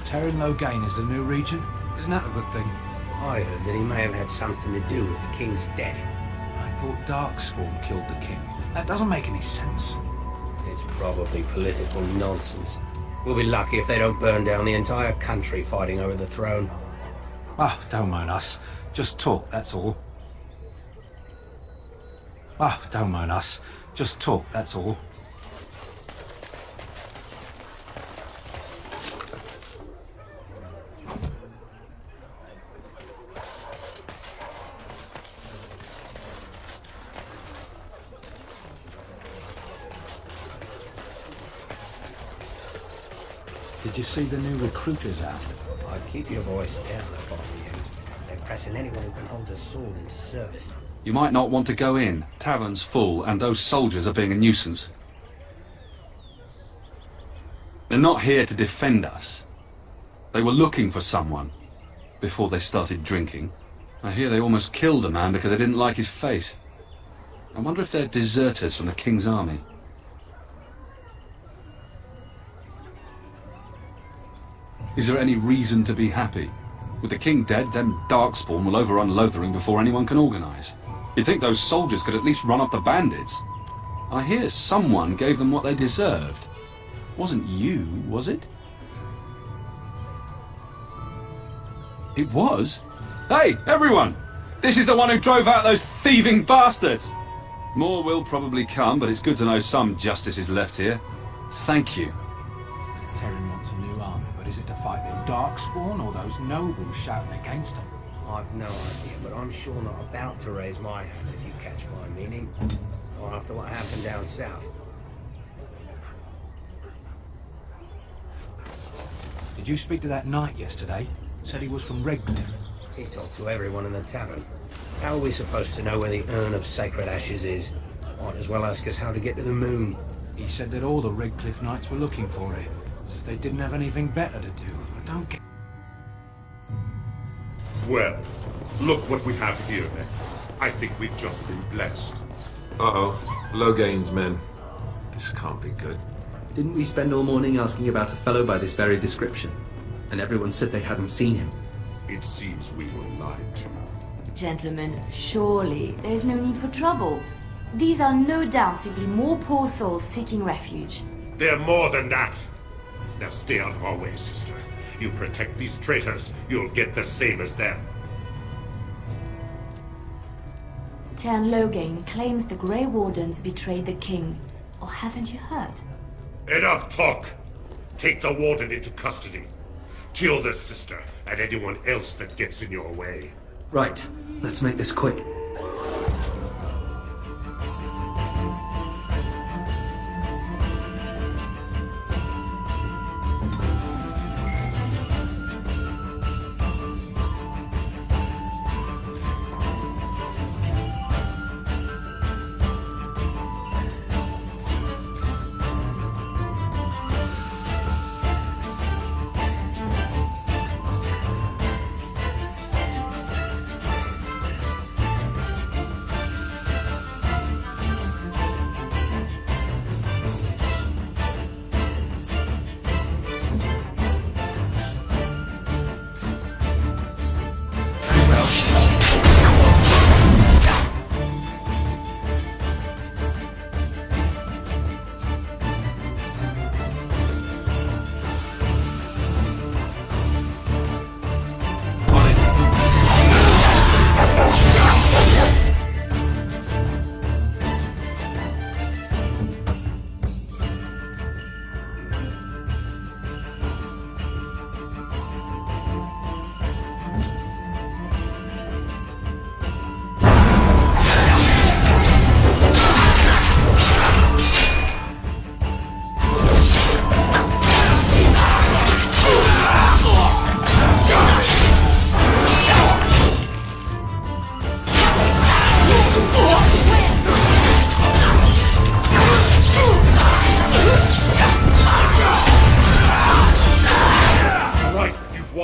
Terran Logain is the new regent. Isn't that a good thing? I heard that he may have had something to do with the king's death. I thought Darkspawn killed the king. That doesn't make any sense. It's probably political nonsense. We'll be lucky if they don't burn down the entire country fighting over the throne. Oh, don't mind us. Just talk, that's all. Oh, don't mind us. Just talk, that's all. Did you see the new recruiters out? I'd keep your voice down if I were you. They're pressing anyone who can hold a sword into service. You might not want to go in. Tavern's full, and those soldiers are being a nuisance. They're not here to defend us. They were looking for someone before they started drinking. I hear they almost killed a man because they didn't like his face. I wonder if they're deserters from the King's army. Is there any reason to be happy? With the king dead, then Darkspawn will overrun Lothering before anyone can organise. You'd think those soldiers could at least run off the bandits. I hear someone gave them what they deserved. Wasn't you, was it? It was? Hey, everyone! This is the one who drove out those thieving bastards! More will probably come, but it's good to know some justice is left here. Thank you. Terran wants a new army, but is it to fight the Darkspawn or those nobles shouting against them? I've no idea, but I'm sure not about to raise my hand, if you catch my meaning. Or after what happened down south. Did you speak to that knight yesterday? Said he was from Redcliffe. He talked to everyone in the tavern. How are we supposed to know where the urn of sacred ashes is? Might as well ask us how to get to the moon. He said that all the Redcliffe knights were looking for it, as if they didn't have anything better to do. I don't get... Well, look what we have here, then. I think we've just been blessed. Uh-oh. Logain's men. This can't be good. Didn't we spend all morning asking about a fellow by this very description? And everyone said they hadn't seen him. It seems we were lied to. Gentlemen, surely there is no need for trouble. These are no doubt simply more poor souls seeking refuge. They're more than that. Now stay out of our way, sister. You protect these traitors, you'll get the same as them. Tern Logain claims the Grey Wardens betrayed the king. Or haven't you heard? Enough talk! Take the warden into custody. Kill the sister and anyone else that gets in your way. Right. Let's make this quick.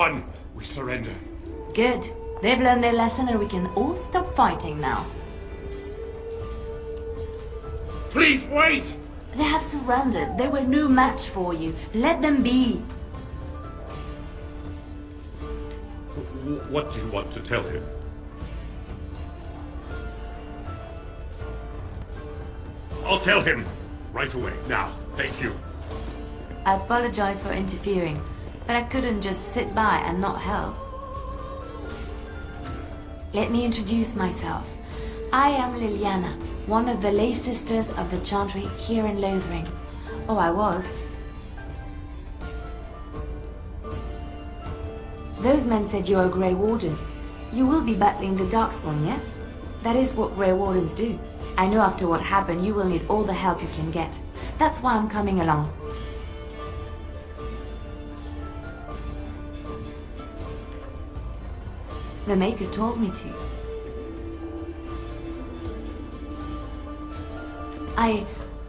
won. We surrender. Good. They've learned their lesson and we can all stop fighting now. Please wait! They have surrendered. They were no match for you. Let them be. What do you want to tell him? I'll tell him right away. Now, thank you. I apologize for interfering, but I couldn't just sit by and not help. Let me introduce myself. I am Liliana, one of the lay sisters of the Chantry here in Lothering. Oh, I was. Those men said you're a Grey Warden. You will be battling the Darkspawn, yes? That is what Grey Wardens do. I know after what happened you will need all the help you can get. That's why I'm coming along. The Maker told me to.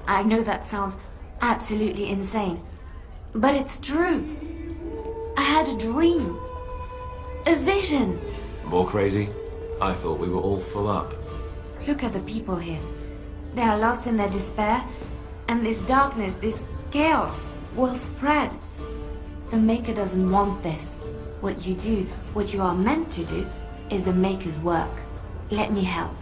I know that sounds absolutely insane, but it's true. I had a dream. A vision. More crazy? I thought we were all full up. Look at the people here. They are lost in their despair, and this darkness, this chaos, will spread. The Maker doesn't want this. What you do, what you are meant to do, is the Maker's work. Let me help.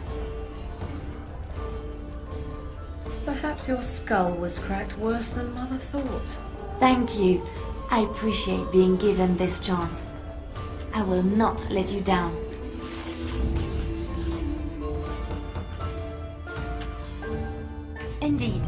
Perhaps your skull was cracked worse than Mother thought. Thank you. I appreciate being given this chance. I will not let you down. Indeed.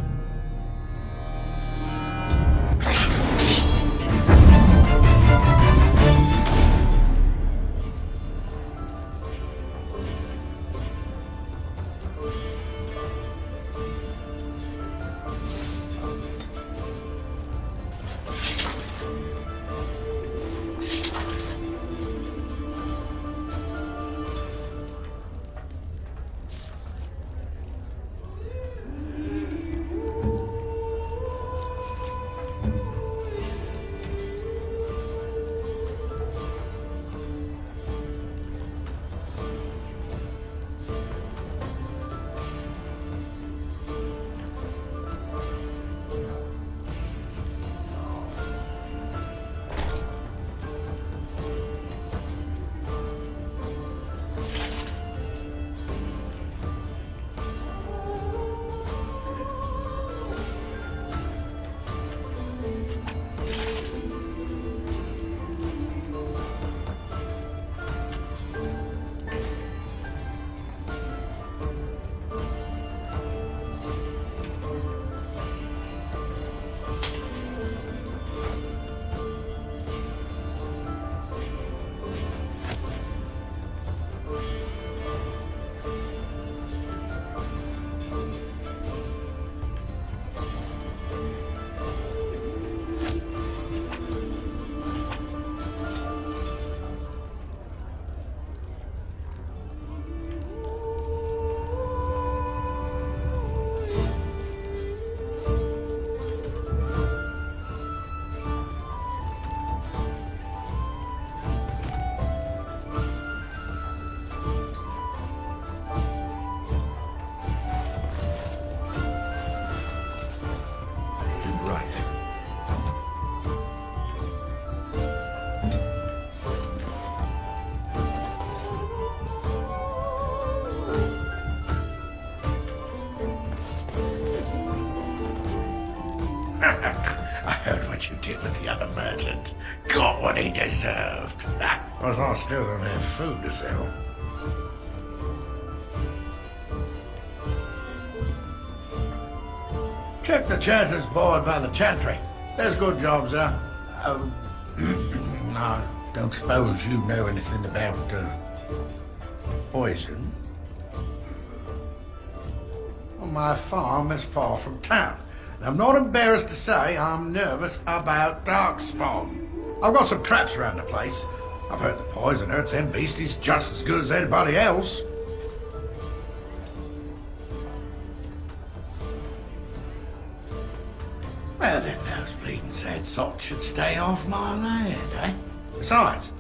You did with the other merchant. Got what he deserved. But I still don't have food to sell. Check the chanter's board by the chantry. There's good jobs there. I don't suppose you know anything about poison. Well, my farm is far from town. I'm not embarrassed to say I'm nervous about Darkspawn. I've got some traps around the place. I've heard the poison hurts them beasties just as good as anybody else. Well then, those bleeding sad sots should stay off my land, eh? Besides,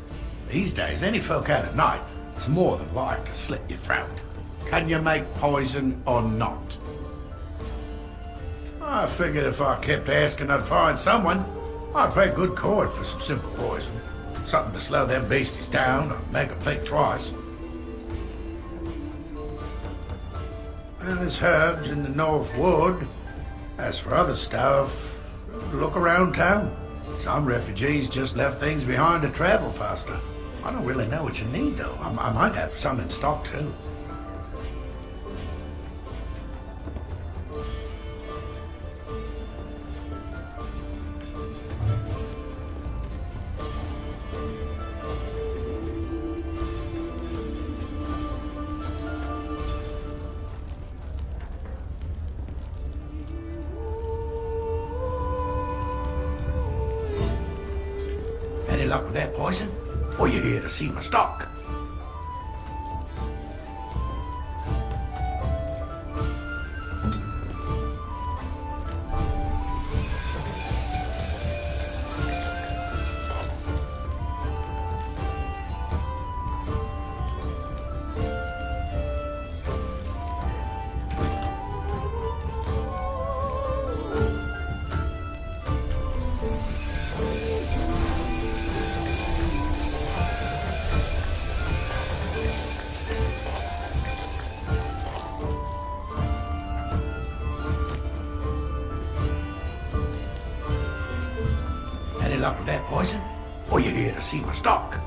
these days, any folk out at night is more than like to slit your throat. Can you make poison or not? I figured if I kept asking, I'd find someone. I'd pay good coin for some simple poison. Something to slow them beasties down or make them think twice. Well, there's herbs in the North Wood. As for other stuff, look around town. Some refugees just left things behind to travel faster. I don't really know what you need, though. I might have some in stock, too. Any luck with that poison? Or you here to see my stock? Any luck with that poison? Or you here to see my stock?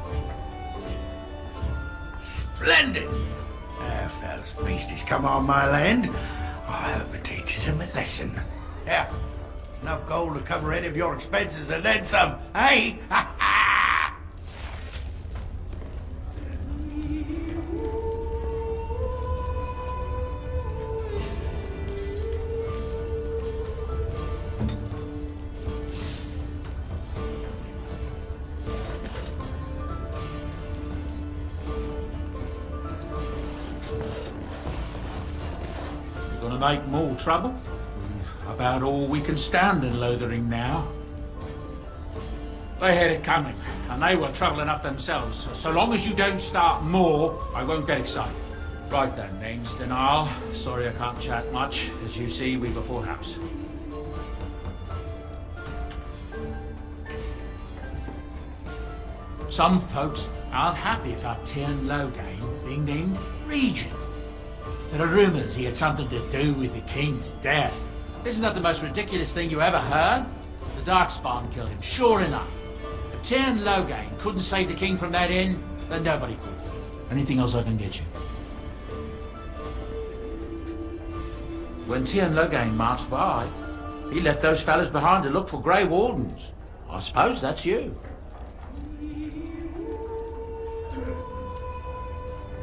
Splendid! If those beasties come on my land, I hope it teaches them a lesson. Yeah, enough gold to cover any of your expenses and then some, hey? Ha ha! Gonna make more trouble? We've about all we can stand in Lothering now. They had it coming, and they were trouble enough themselves. So long as you don't start more, I won't get excited. Right then, name's Denal. Sorry I can't chat much. As you see, we've a full house. Some folks aren't happy about Tyrn Loghain being named Regent. There are rumours he had something to do with the king's death. Isn't that the most ridiculous thing you ever heard? The Darkspawn killed him, sure enough. If Tyrn Loghain couldn't save the king from that inn, then nobody could. Anything else I can get you? When Tyrn Loghain marched by, he left those fellas behind to look for Grey Wardens. I suppose that's you.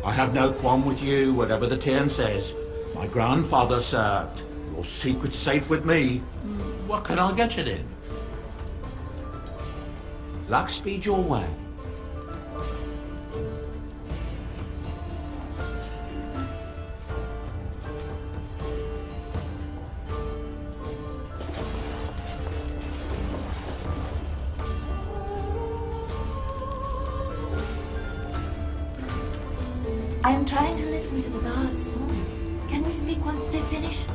I have no qualm with you, whatever the Tyrn says. My grandfather served. Your secret's safe with me. What can I get you then? Luck speed your way. I am trying to listen to the guards' song. Can we speak once they finish?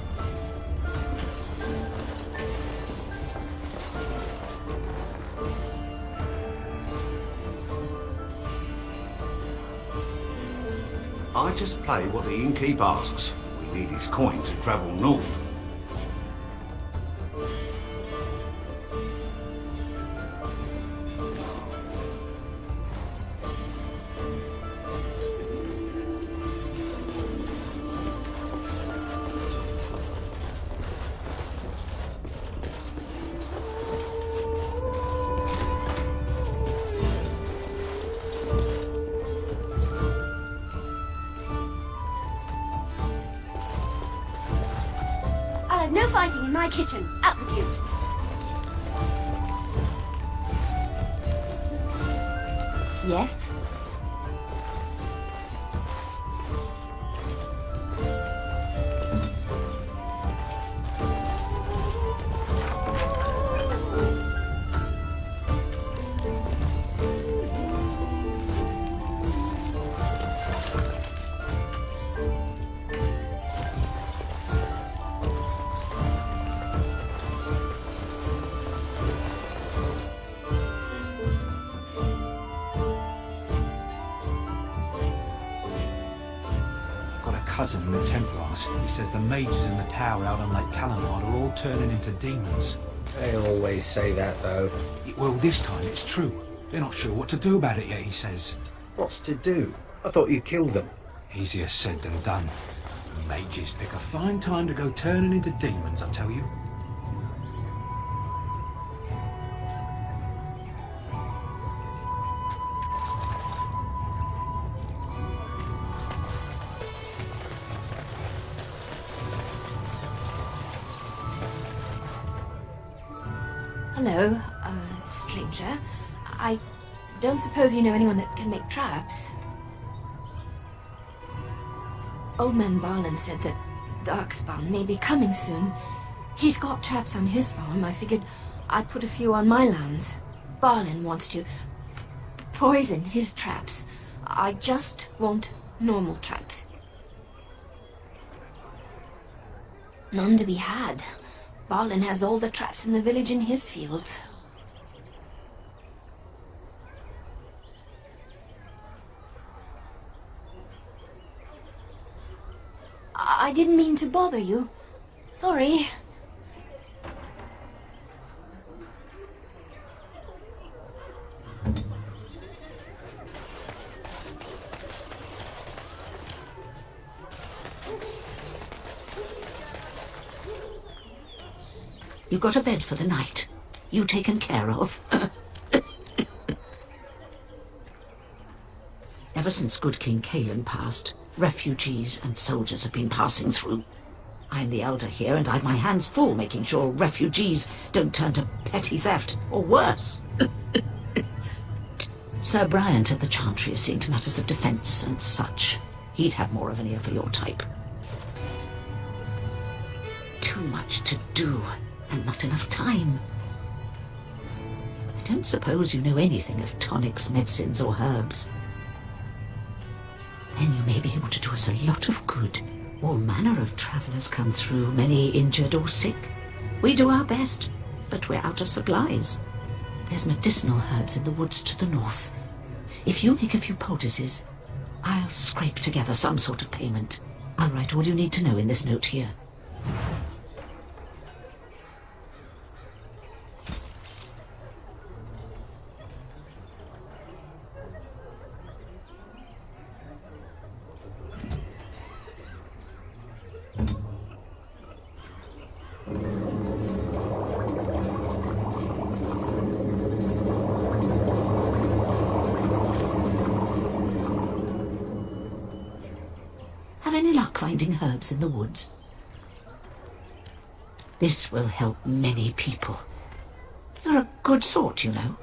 I just play what the innkeep asks. We need his coin to travel north. I'll have no fighting in my kitchen. Out with you. Yes? cousin in the Templars. He says the mages in the tower out on Lake Calamard are all turning into demons. They always say that, though. Well, this time it's true. They're not sure what to do about it yet, he says. What's to do? I thought you killed them. Easier said than done. The mages pick a fine time to go turning into demons, I tell you. Hello, stranger. I don't suppose you know anyone that can make traps? Old man Barlin said that Darkspawn may be coming soon. He's got traps on his farm. I figured I'd put a few on my lands. Barlin wants to poison his traps. I just want normal traps. None to be had. Barlin has all the traps in the village in his fields. I didn't mean to bother you. Sorry. You got a bed for the night. You taken care of. Ever since good King Caelan passed, refugees and soldiers have been passing through. I'm the elder here, and I've my hands full making sure refugees don't turn to petty theft, or worse. Sir Bryant at the Chantry is seeing to matters of defence and such. He'd have more of an ear for your type. Too much to do, and not enough time. I don't suppose you know anything of tonics, medicines, or herbs. Then you may be able to do us a lot of good. All manner of travellers come through, many injured or sick. We do our best, but we're out of supplies. There's medicinal herbs in the woods to the north. If you make a few poultices, I'll scrape together some sort of payment. I'll write all you need to know in this note here. Have any luck finding herbs in the woods? This will help many people. You're a good sort, you know.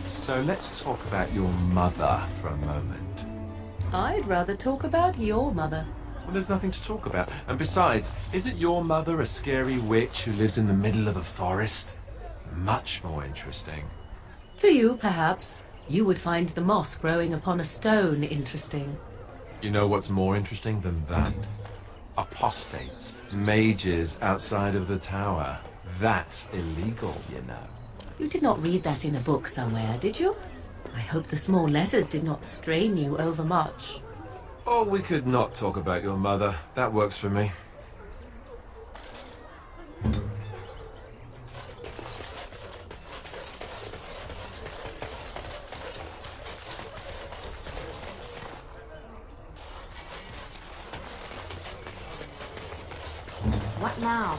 So let's talk about your mother for a moment. I'd rather talk about your mother. Well, there's nothing to talk about. And besides, isn't your mother a scary witch who lives in the middle of the forest? Much more interesting. To you, perhaps. You would find the moss growing upon a stone interesting. You know what's more interesting than that? Apostates, mages outside of the tower. That's illegal, you know. You did not read that in a book somewhere, did you? I hope the small letters did not strain you overmuch. Oh, we could not talk about your mother. That works for me. What now?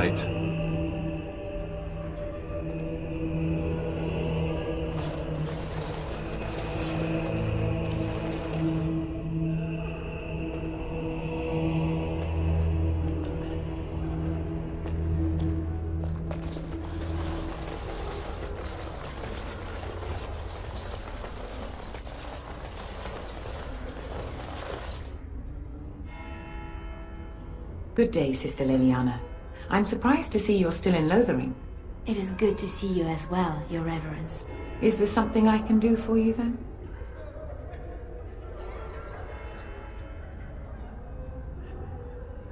mate. Good day, Sister Liliana. I'm surprised to see you're still in Lothering. It is good to see you as well, Your Reverence. Is there something I can do for you, then?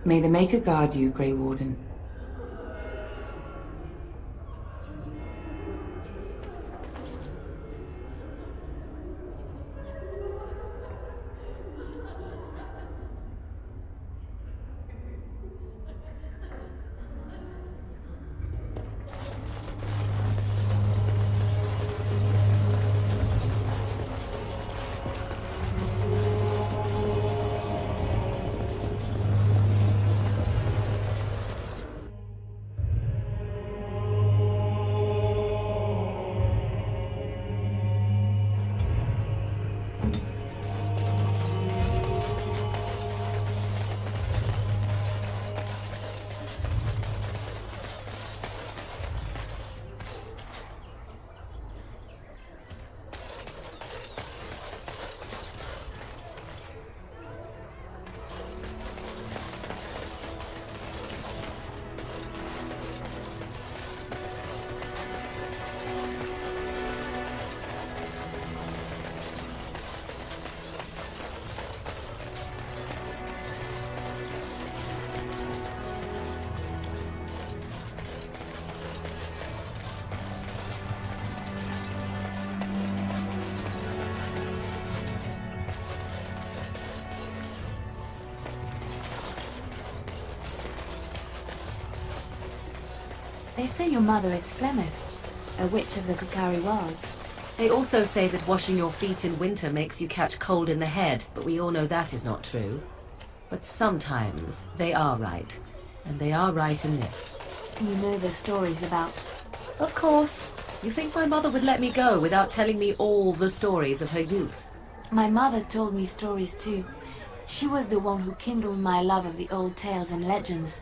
May the Maker guard you, Grey Warden. They say your mother is Flemeth, a witch of the Kukari Wilds. They also say that washing your feet in winter makes you catch cold in the head, but we all know that is not true. But sometimes they are right, and they are right in this. You know the stories about... Of course. You think my mother would let me go without telling me all the stories of her youth? My mother told me stories too. She was the one who kindled my love of the old tales and legends.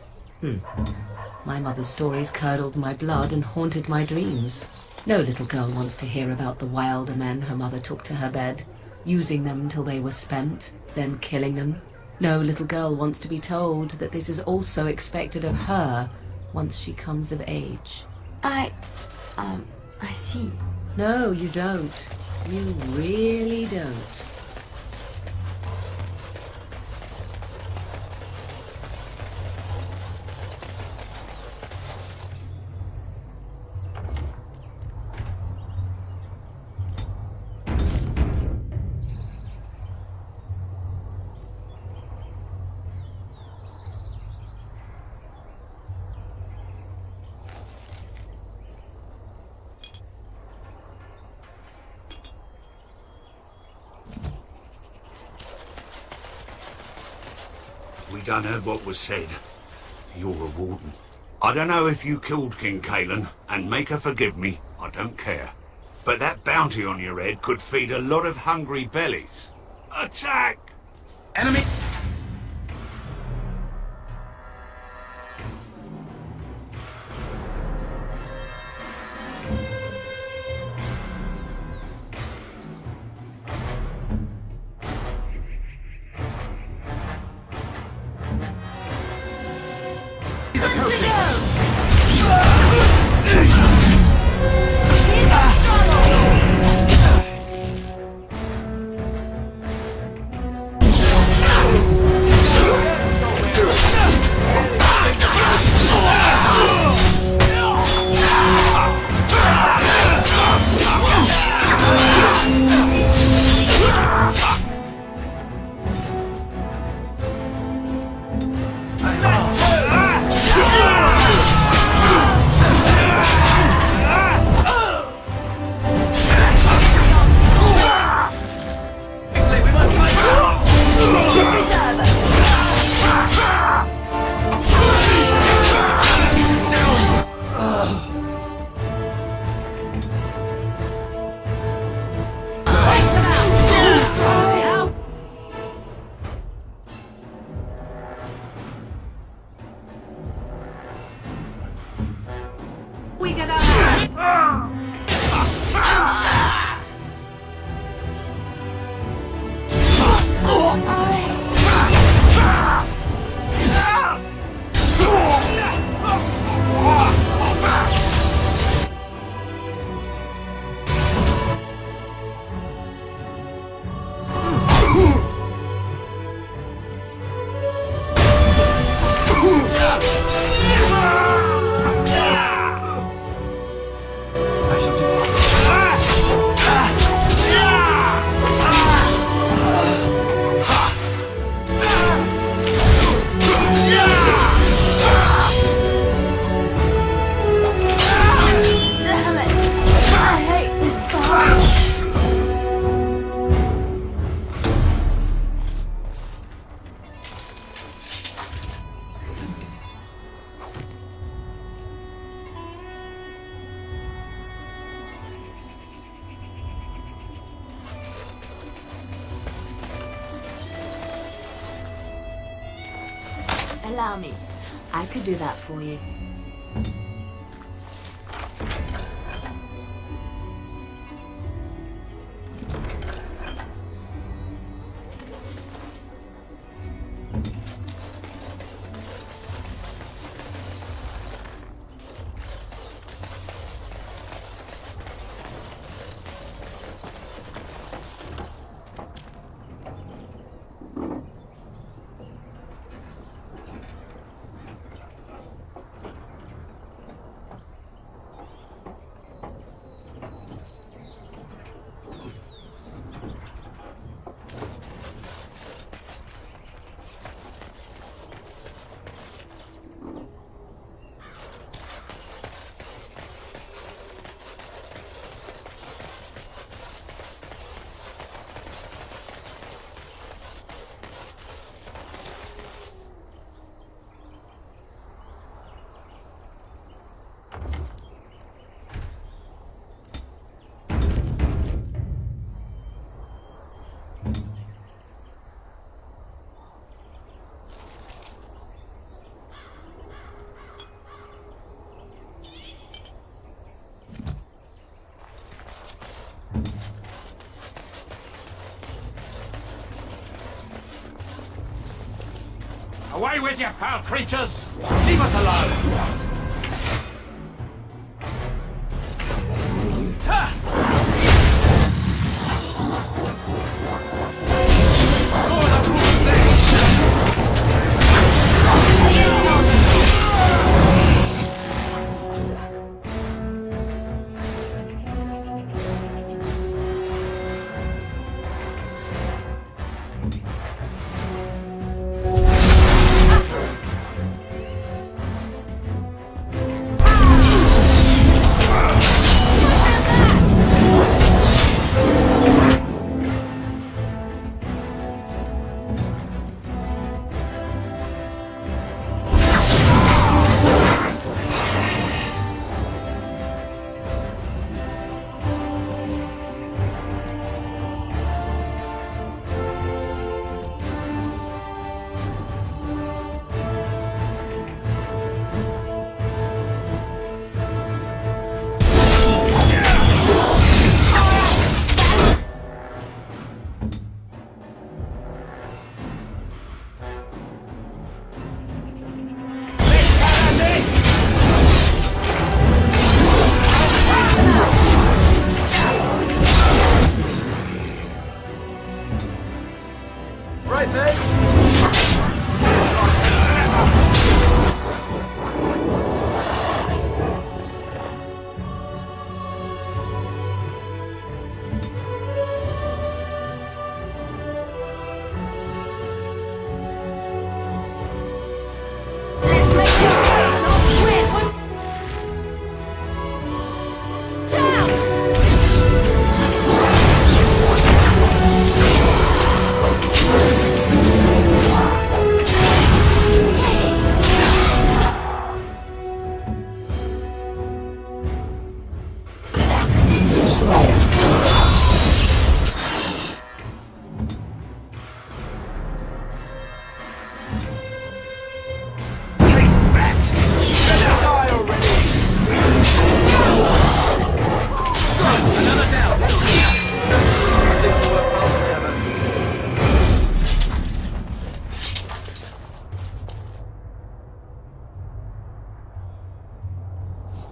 My mother's stories curdled my blood and haunted my dreams. No little girl wants to hear about the wilder men her mother took to her bed, using them till they were spent, then killing them. No little girl wants to be told that this is also expected of her once she comes of age. I see. No, you don't. You really don't. We done heard what was said. You're a warden. I don't know if you killed King Kalen, and make her forgive me, I don't care. But that bounty on your head could feed a lot of hungry bellies. Attack! Enemy! Allow me. I could do that for you. Away with you, foul creatures! Leave us alone!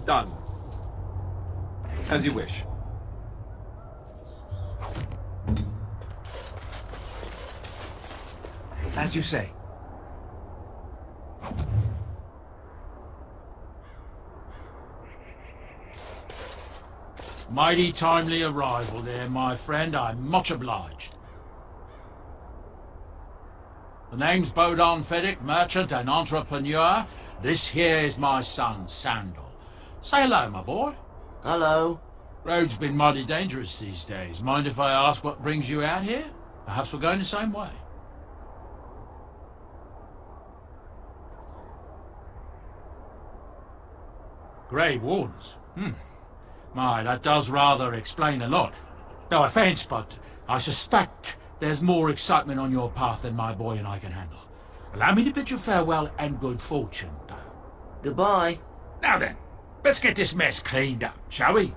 Done. As you wish. As you say. Mighty timely arrival there, my friend. I'm much obliged. The name's Bodon Feddick, merchant and entrepreneur. This here is my son, Sandal. Say hello, my boy. Hello. Road's been mighty dangerous these days. Mind if I ask what brings you out here? Perhaps we're going the same way. Grey Wardens? My, that does rather explain a lot. No offence, but I suspect there's more excitement on your path than my boy and I can handle. Allow me to bid you farewell and good fortune, though. Goodbye. Now then, let's get this mess cleaned up, shall we?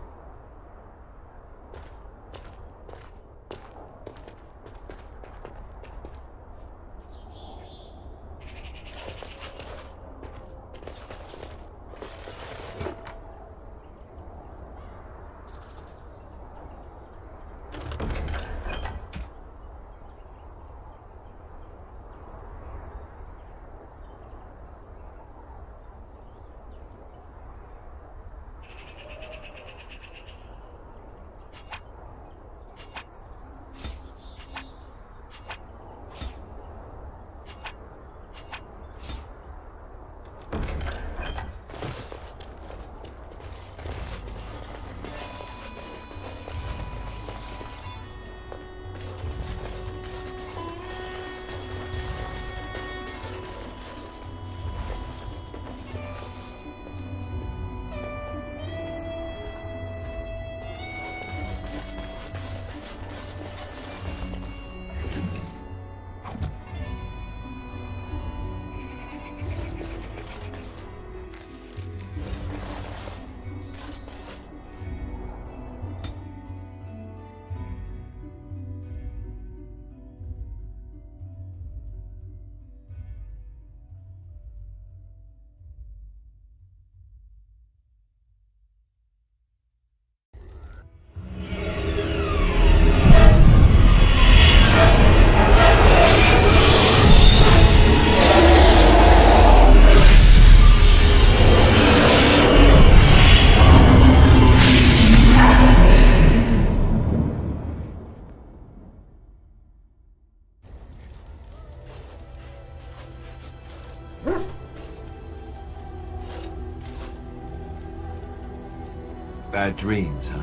Bad dreams, huh?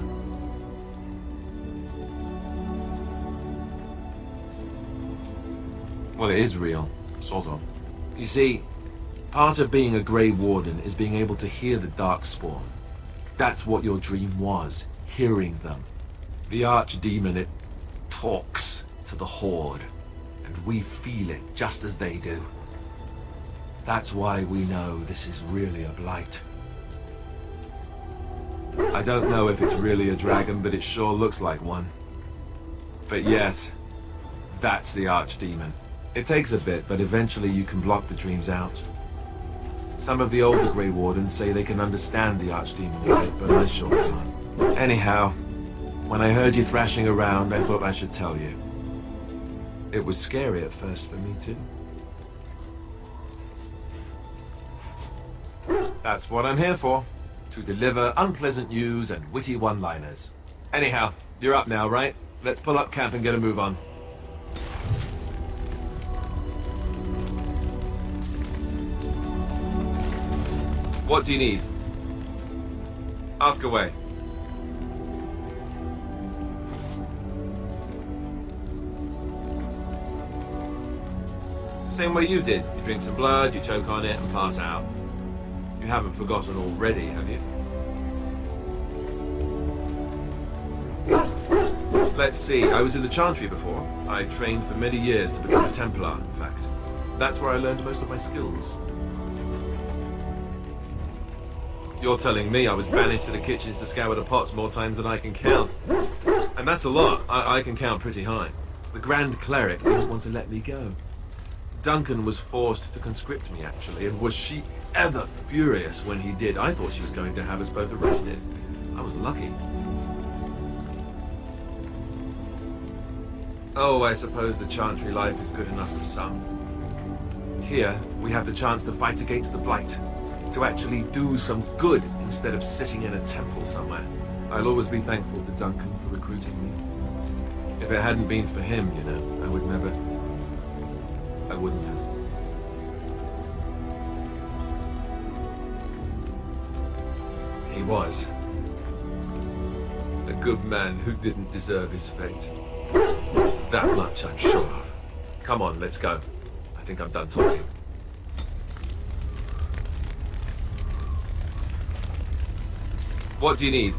Well, it is real, sort of. You see, part of being a Grey Warden is being able to hear the Darkspawn. That's what your dream was, hearing them. The Archdemon, it talks to the Horde, and we feel it just as they do. That's why we know this is really a blight. I don't know if it's really a dragon, but it sure looks like one. But yes, that's the Archdemon. It takes a bit, but eventually you can block the dreams out. Some of the older Grey Wardens say they can understand the Archdemon a bit, but I sure can't. Anyhow, when I heard you thrashing around, I thought I should tell you. It was scary at first for me too. That's what I'm here for. To deliver unpleasant news and witty one-liners. Anyhow, you're up now, right? Let's pull up camp and get a move on. What do you need? Ask away. Same way you did. You drink some blood, you choke on it, and pass out. You haven't forgotten already, have you? Let's see, I was in the Chantry before. I trained for many years to become a Templar, in fact. That's where I learned most of my skills. You're telling me I was banished to the kitchens to scour the pots more times than I can count. And that's a lot. I can count pretty high. The Grand Cleric didn't want to let me go. Duncan was forced to conscript me, actually, and was she ever furious when he did. I thought she was going to have us both arrested. I was lucky. Oh, I suppose the Chantry life is good enough for some. Here, we have the chance to fight against the Blight. To actually do some good instead of sitting in a temple somewhere. I'll always be thankful to Duncan for recruiting me. If it hadn't been for him, you know, I wouldn't have. He was. A good man who didn't deserve his fate. That much I'm sure of. Come on, let's go. I think I'm done talking. What do you need?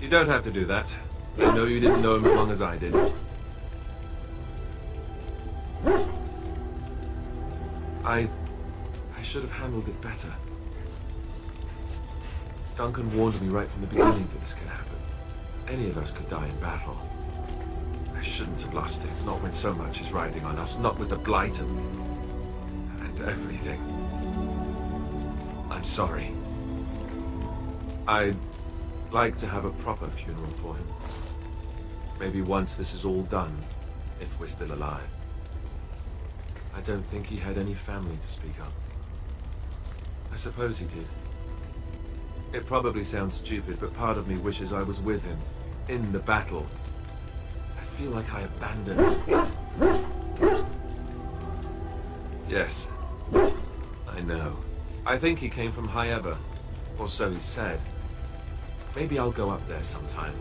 You don't have to do that. I know you didn't know him as long as I did. I should have handled it better. Duncan warned me right from the beginning that this could happen. Any of us could die in battle. I shouldn't have lost it, not when so much is riding on us, not with the Blight and everything. I'm sorry. I'd like to have a proper funeral for him. Maybe once this is all done, if we're still alive. I don't think he had any family to speak of. I suppose he did. It probably sounds stupid, but part of me wishes I was with him, in the battle. I feel like I abandoned him. Yes, I know. I think he came from High Ever, or so he said. Maybe I'll go up there sometime.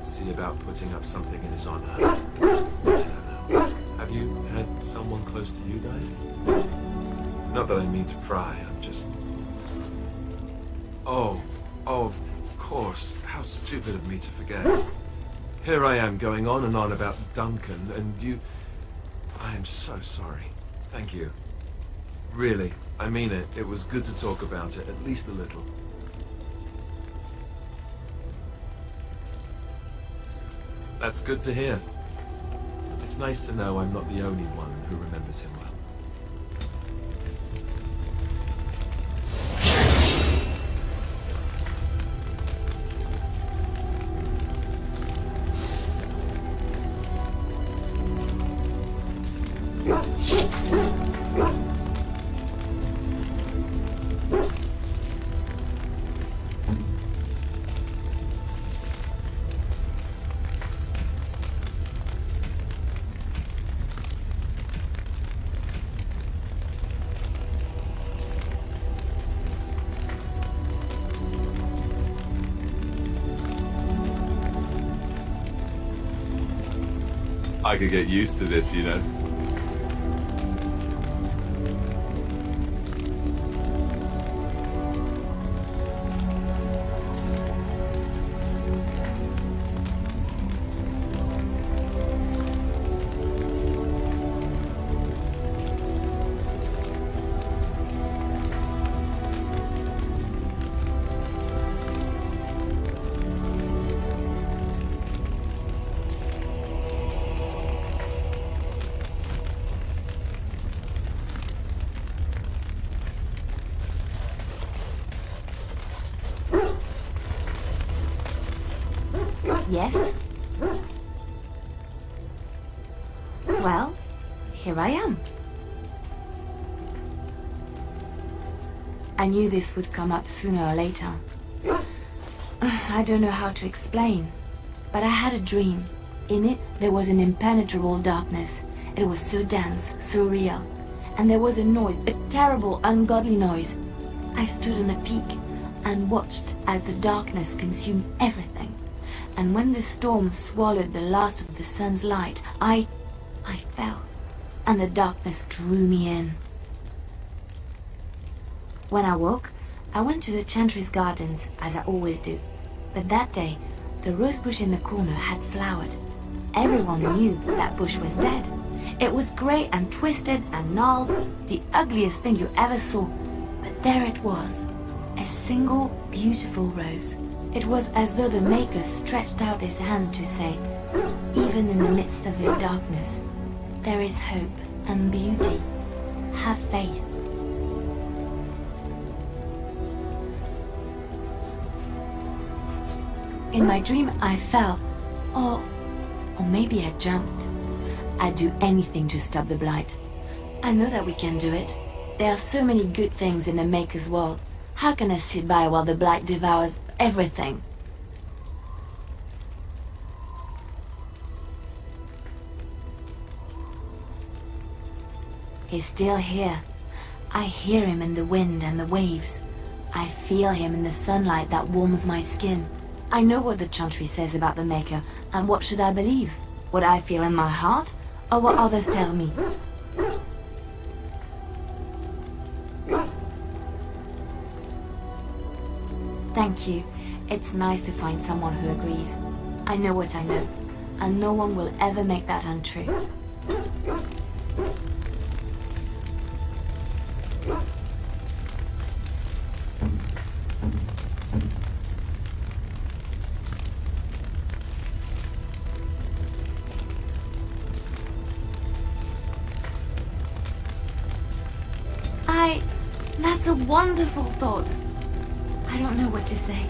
See about putting up something in his honor. I don't know. Have you had someone close to you die? Not that I mean to pry, I'm just... Oh, of course. How stupid of me to forget. Here I am going on and on about Duncan, and you... I am so sorry. Thank you. Really, I mean it. It was good to talk about it, at least a little. That's good to hear. It's nice to know I'm not the only one who remembers him well. I could get used to this, you know. Yes? Well, here I am. I knew this would come up sooner or later. I don't know how to explain, but I had a dream. In it, there was an impenetrable darkness. It was so dense, so real. And there was a noise, a terrible, ungodly noise. I stood on a peak and watched as the darkness consumed everything. And when the storm swallowed the last of the sun's light, I fell, and the darkness drew me in. When I woke, I went to the Chantry's gardens, as I always do. But that day, the rose bush in the corner had flowered. Everyone knew that bush was dead. It was grey and twisted and gnarled, the ugliest thing you ever saw. But there it was, a single beautiful rose. It was as though the Maker stretched out his hand to say, even in the midst of this darkness, there is hope and beauty. Have faith. In my dream, I fell, or maybe I jumped. I'd do anything to stop the Blight. I know that we can do it. There are so many good things in the Maker's world. How can I sit by while the Blight devours everything? He's still here. I hear him in the wind and the waves. I feel him in the sunlight that warms my skin. I know what the Chantry says about the Maker, and what should I believe? What I feel in my heart, or what others tell me? Thank you. It's nice to find someone who agrees. I know what I know, and no one will ever make that untrue. It's a wonderful thought. I don't know what to say.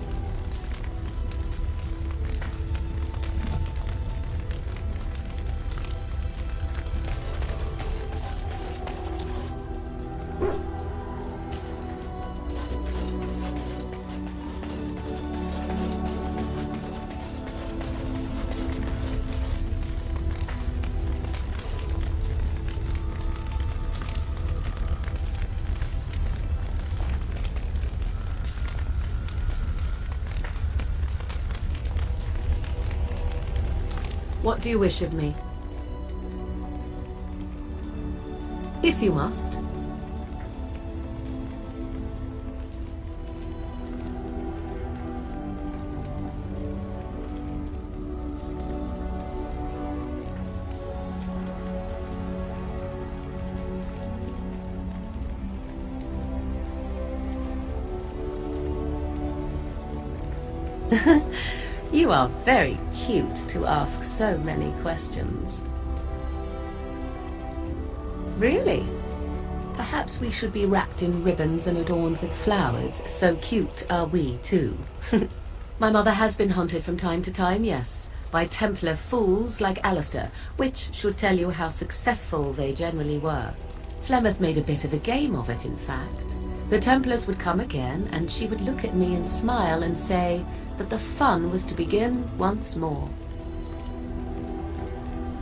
What do you wish of me? If you must. You are very cute to ask so many questions. Really? Perhaps we should be wrapped in ribbons and adorned with flowers. So cute are we, too. My mother has been hunted from time to time, yes, by Templar fools like Alistair, which should tell you how successful they generally were. Flemeth made a bit of a game of it, in fact. The Templars would come again, and she would look at me and smile and say that the fun was to begin once more.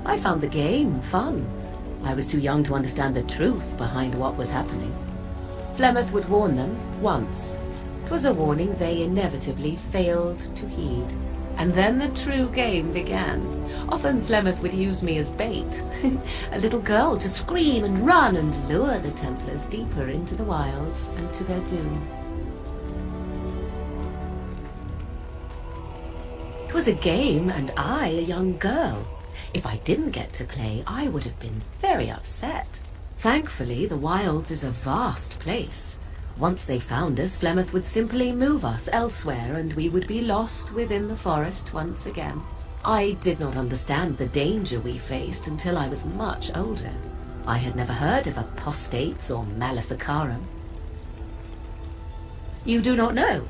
I found the game fun. I was too young to understand the truth behind what was happening. Flemeth would warn them once. 'Twas a warning they inevitably failed to heed. And then the true game began. Often Flemeth would use me as bait. A little girl to scream and run and lure the Templars deeper into the wilds and to their doom. It was a game, and I a young girl. If I didn't get to play, I would have been very upset. Thankfully, the wilds is a vast place. Once they found us, Flemeth would simply move us elsewhere, and we would be lost within the forest once again. I did not understand the danger we faced until I was much older. I had never heard of apostates or maleficarum. You do not know?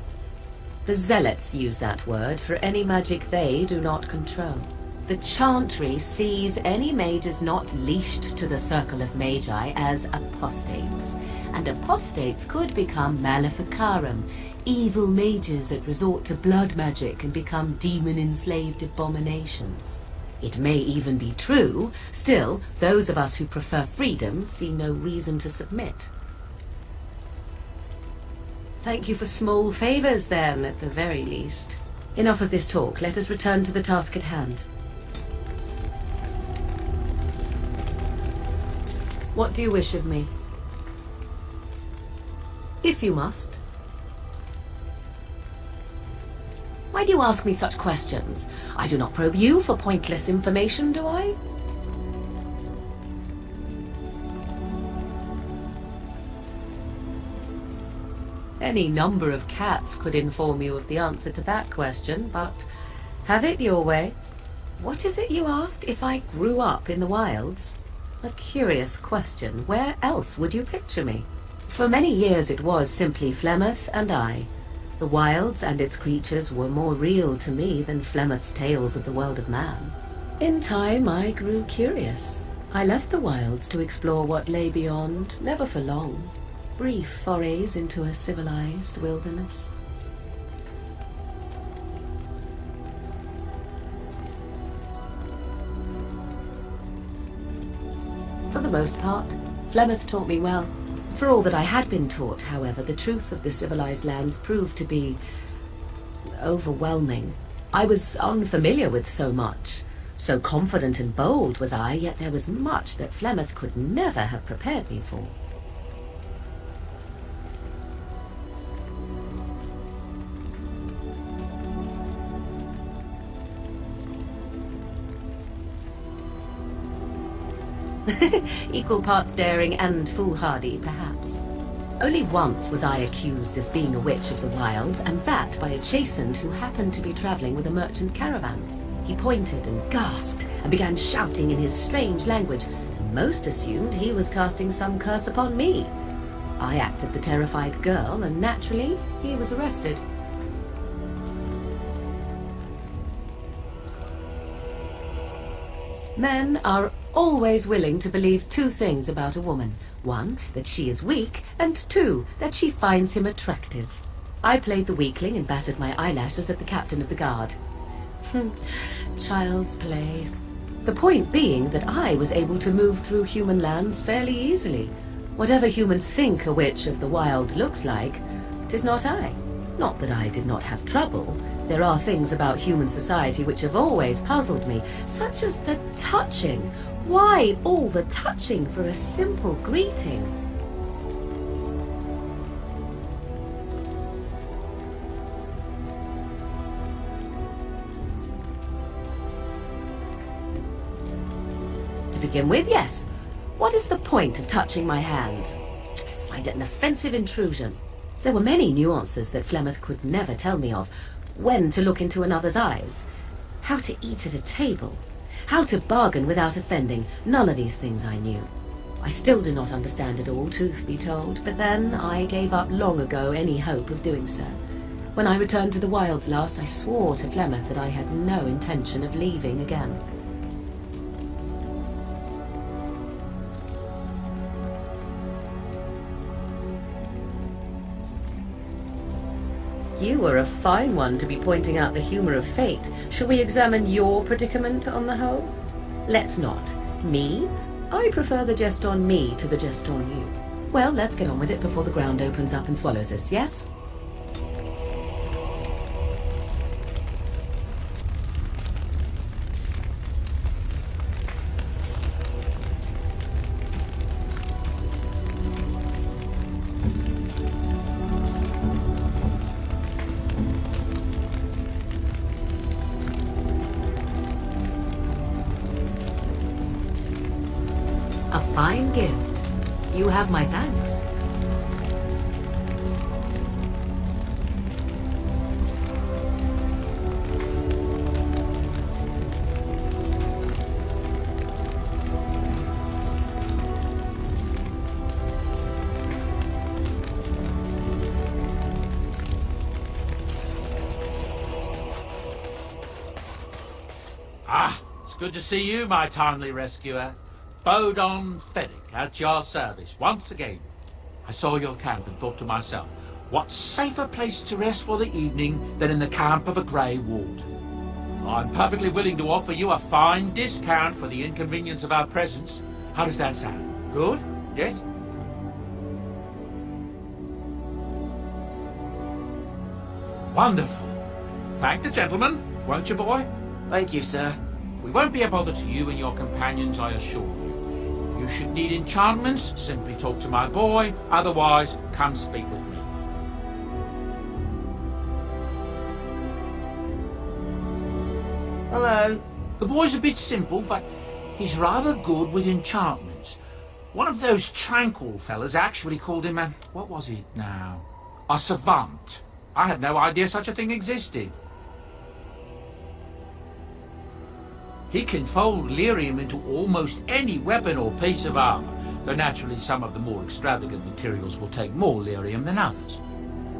The zealots use that word for any magic they do not control. The chantry sees any mages not leashed to the circle of magi as apostates, and apostates could become maleficarum, evil mages that resort to blood magic and become demon-enslaved abominations. It may even be true, still, those of us who prefer freedom see no reason to submit. Thank you for small favors, then, at the very least. Enough of this talk. Let us return to the task at hand. What do you wish of me? If you must. Why do you ask me such questions? I do not probe you for pointless information, do I? Any number of cats could inform you of the answer to that question, but have it your way. What is it you asked? If I grew up in the wilds? A curious question. Where else would you picture me? For many years it was simply Flemeth and I. The wilds and its creatures were more real to me than Flemeth's tales of the world of man. In time I grew curious. I left the wilds to explore what lay beyond, never for long. Brief forays into a civilized wilderness. For the most part, Flemeth taught me well. For all that I had been taught, however, the truth of the civilized lands proved to be overwhelming. I was unfamiliar with so much. So confident and bold was I, yet there was much that Flemeth could never have prepared me for. Equal parts daring and foolhardy, perhaps. Only once was I accused of being a witch of the wilds, and that by a chastened who happened to be traveling with a merchant caravan. He pointed and gasped and began shouting in his strange language, and most assumed he was casting some curse upon me. I acted the terrified girl, and naturally, he was arrested. Men are always willing to believe two things about a woman. One, that she is weak, and two, that she finds him attractive. I played the weakling and battered my eyelashes at the captain of the guard. Child's play. The point being that I was able to move through human lands fairly easily. Whatever humans think a witch of the wild looks like, 'tis not I. Not that I did not have trouble. There are things about human society which have always puzzled me, such as the touching. Why all the touching for a simple greeting? To begin with, yes. What is the point of touching my hand? I find it an offensive intrusion. There were many nuances that Flemeth could never tell me of. When to look into another's eyes, how to eat at a table, how to bargain without offending. None of these things I knew. I still do not understand it all, truth be told, but then I gave up long ago any hope of doing so. When I returned to the wilds last, I swore to Flemeth that I had no intention of leaving again. You are a fine one to be pointing out the humour of fate. Shall we examine your predicament on the whole? Let's not. Me? I prefer the jest on me to the jest on you. Well, let's get on with it before the ground opens up and swallows us, yes? A fine gift. You have my thanks. Ah, it's good to see you, my timely rescuer. Bodon Fennick, at your service, once again. I saw your camp and thought to myself, what safer place to rest for the evening than in the camp of a Grey Ward? I'm perfectly willing to offer you a fine discount for the inconvenience of our presence. How does that sound? Good? Yes? Wonderful. Thank the gentleman, won't you, boy? Thank you, sir. We won't be a bother to you and your companions, I assure you. If you should need enchantments, simply talk to my boy. Otherwise, come speak with me. Hello. The boy's a bit simple, but he's rather good with enchantments. One of those tranquil fellas actually called him a... what was it now? A savant. I had no idea such a thing existed. He can fold lyrium into almost any weapon or piece of armor, though naturally some of the more extravagant materials will take more lyrium than others.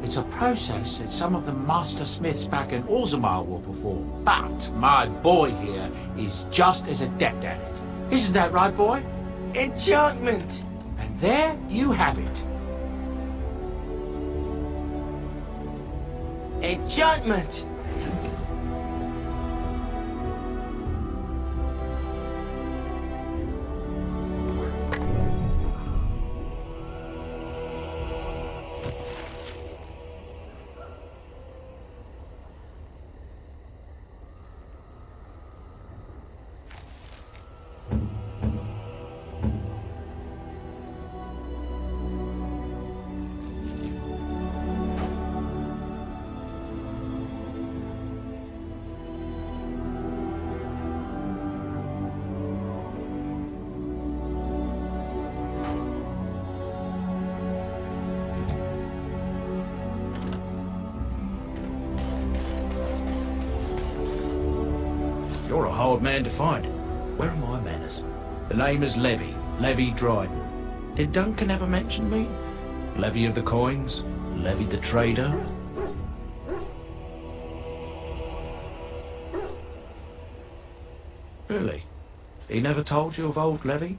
It's a process that some of the master smiths back in Orzammar will perform, but my boy here is just as adept at it. Isn't that right, boy? Enchantment! And there you have it. Enchantment! You're a hard man to find. Where are my manners? The name is Levy Dryden. Did Duncan ever mention me? Levy of the coins? Levy the trader? Really? He never told you of old Levy?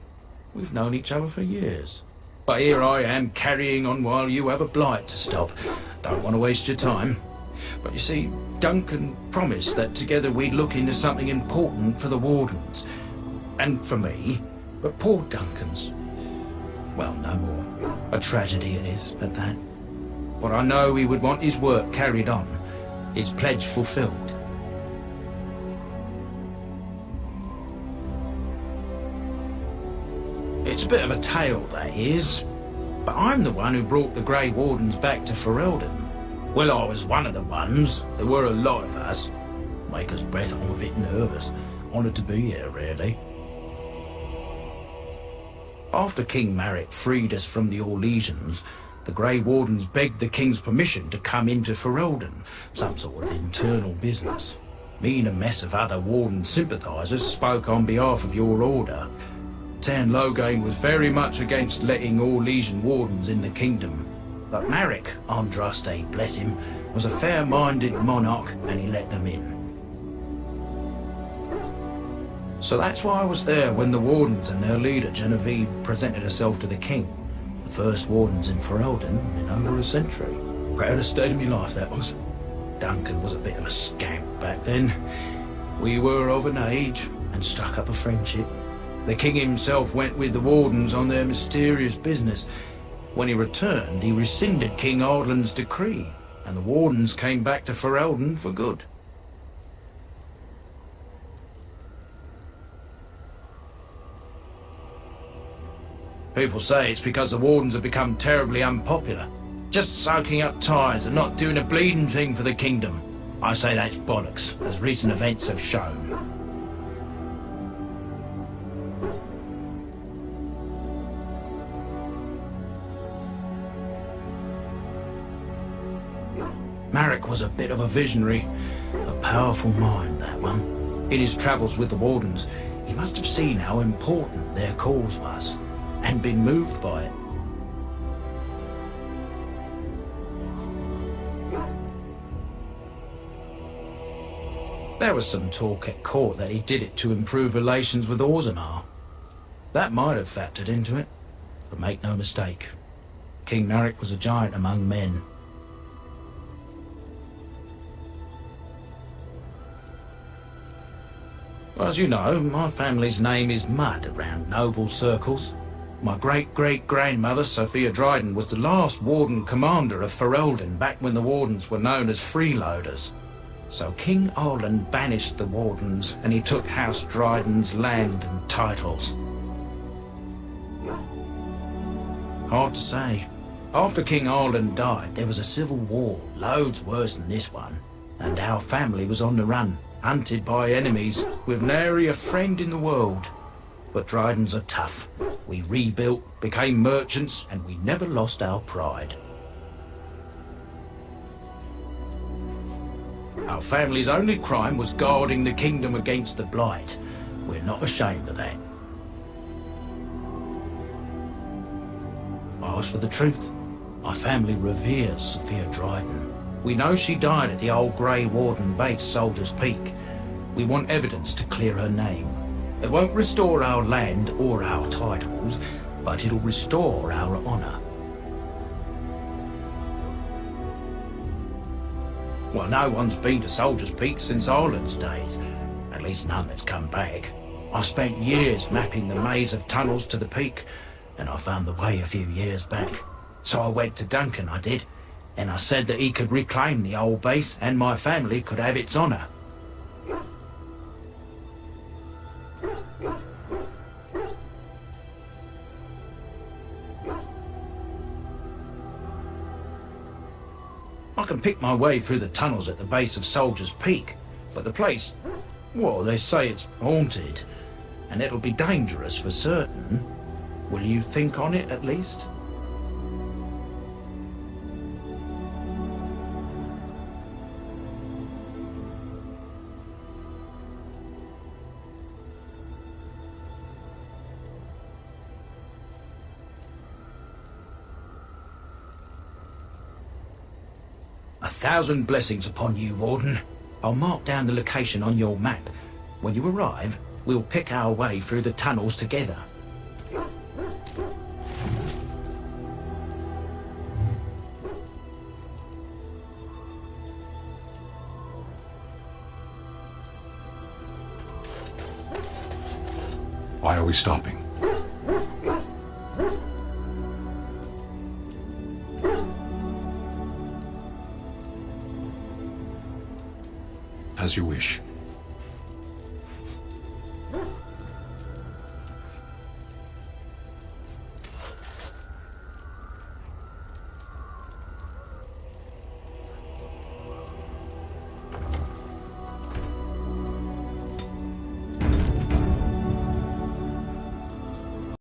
We've known each other for years. But here I am carrying on while you have a blight to stop. Don't want to waste your time. But you see, Duncan promised that together we'd look into something important for the Wardens. And for me. But poor Duncan's... well, no more. A tragedy it is, at that. But I know he would want his work carried on. His pledge fulfilled. It's a bit of a tale, that is. But I'm the one who brought the Grey Wardens back to Ferelden. Well, I was one of the ones. There were a lot of us. Make us breath, I'm a bit nervous. Honoured to be here, really. After King Marek freed us from the Orlesians, the Grey Wardens begged the King's permission to come into Ferelden, some sort of internal business. Me and a mess of other Warden sympathisers spoke on behalf of your order. Tairn Loghain was very much against letting Orlesian Wardens in the kingdom. But Marek, Andraste, bless him, was a fair-minded monarch and he let them in. So that's why I was there when the Wardens and their leader, Genevieve, presented herself to the king. The first Wardens in Ferelden in over a century. Proudest state of my life, that was. Duncan was a bit of a scamp back then. We were of an age and struck up a friendship. The king himself went with the Wardens on their mysterious business. When he returned, he rescinded King Ardlan's decree, and the Wardens came back to Ferelden for good. People say it's because the Wardens have become terribly unpopular, just soaking up ties and not doing a bleeding thing for the kingdom. I say that's bollocks, as recent events have shown. Marek was a bit of a visionary, a powerful mind, that one. In his travels with the Wardens, he must have seen how important their cause was, and been moved by it. There was some talk at court that he did it to improve relations with Orzammar. That might have factored into it, but make no mistake, King Marek was a giant among men. Well, as you know, my family's name is mud around noble circles. My great-great-grandmother, Sophia Dryden, was the last Warden commander of Ferelden back when the Wardens were known as freeloaders. So King Arlan banished the Wardens and he took House Dryden's land and titles. Hard to say. After King Arlan died, there was a civil war, loads worse than this one, and our family was on the run, hunted by enemies, with nary a friend in the world. But Drydens are tough. We rebuilt, became merchants, and we never lost our pride. Our family's only crime was guarding the kingdom against the blight. We're not ashamed of that. As for the truth, my family reveres Sophia Dryden. We know she died at the old Grey Warden base, Soldier's Peak. We want evidence to clear her name. It won't restore our land or our titles, but it'll restore our honour. Well, no one's been to Soldier's Peak since Arlan's days. At least none that's come back. I spent years mapping the maze of tunnels to the peak, and I found the way a few years back. So I went to Duncan, I did, and I said that he could reclaim the old base and my family could have its honour. I can pick my way through the tunnels at the base of Soldier's Peak, but the place, well, they say it's haunted, and it'll be dangerous for certain. Will you think on it at least? 1,000 blessings upon you, Warden. I'll mark down the location on your map. When you arrive, we'll pick our way through the tunnels together. Why are we stopping? As you wish.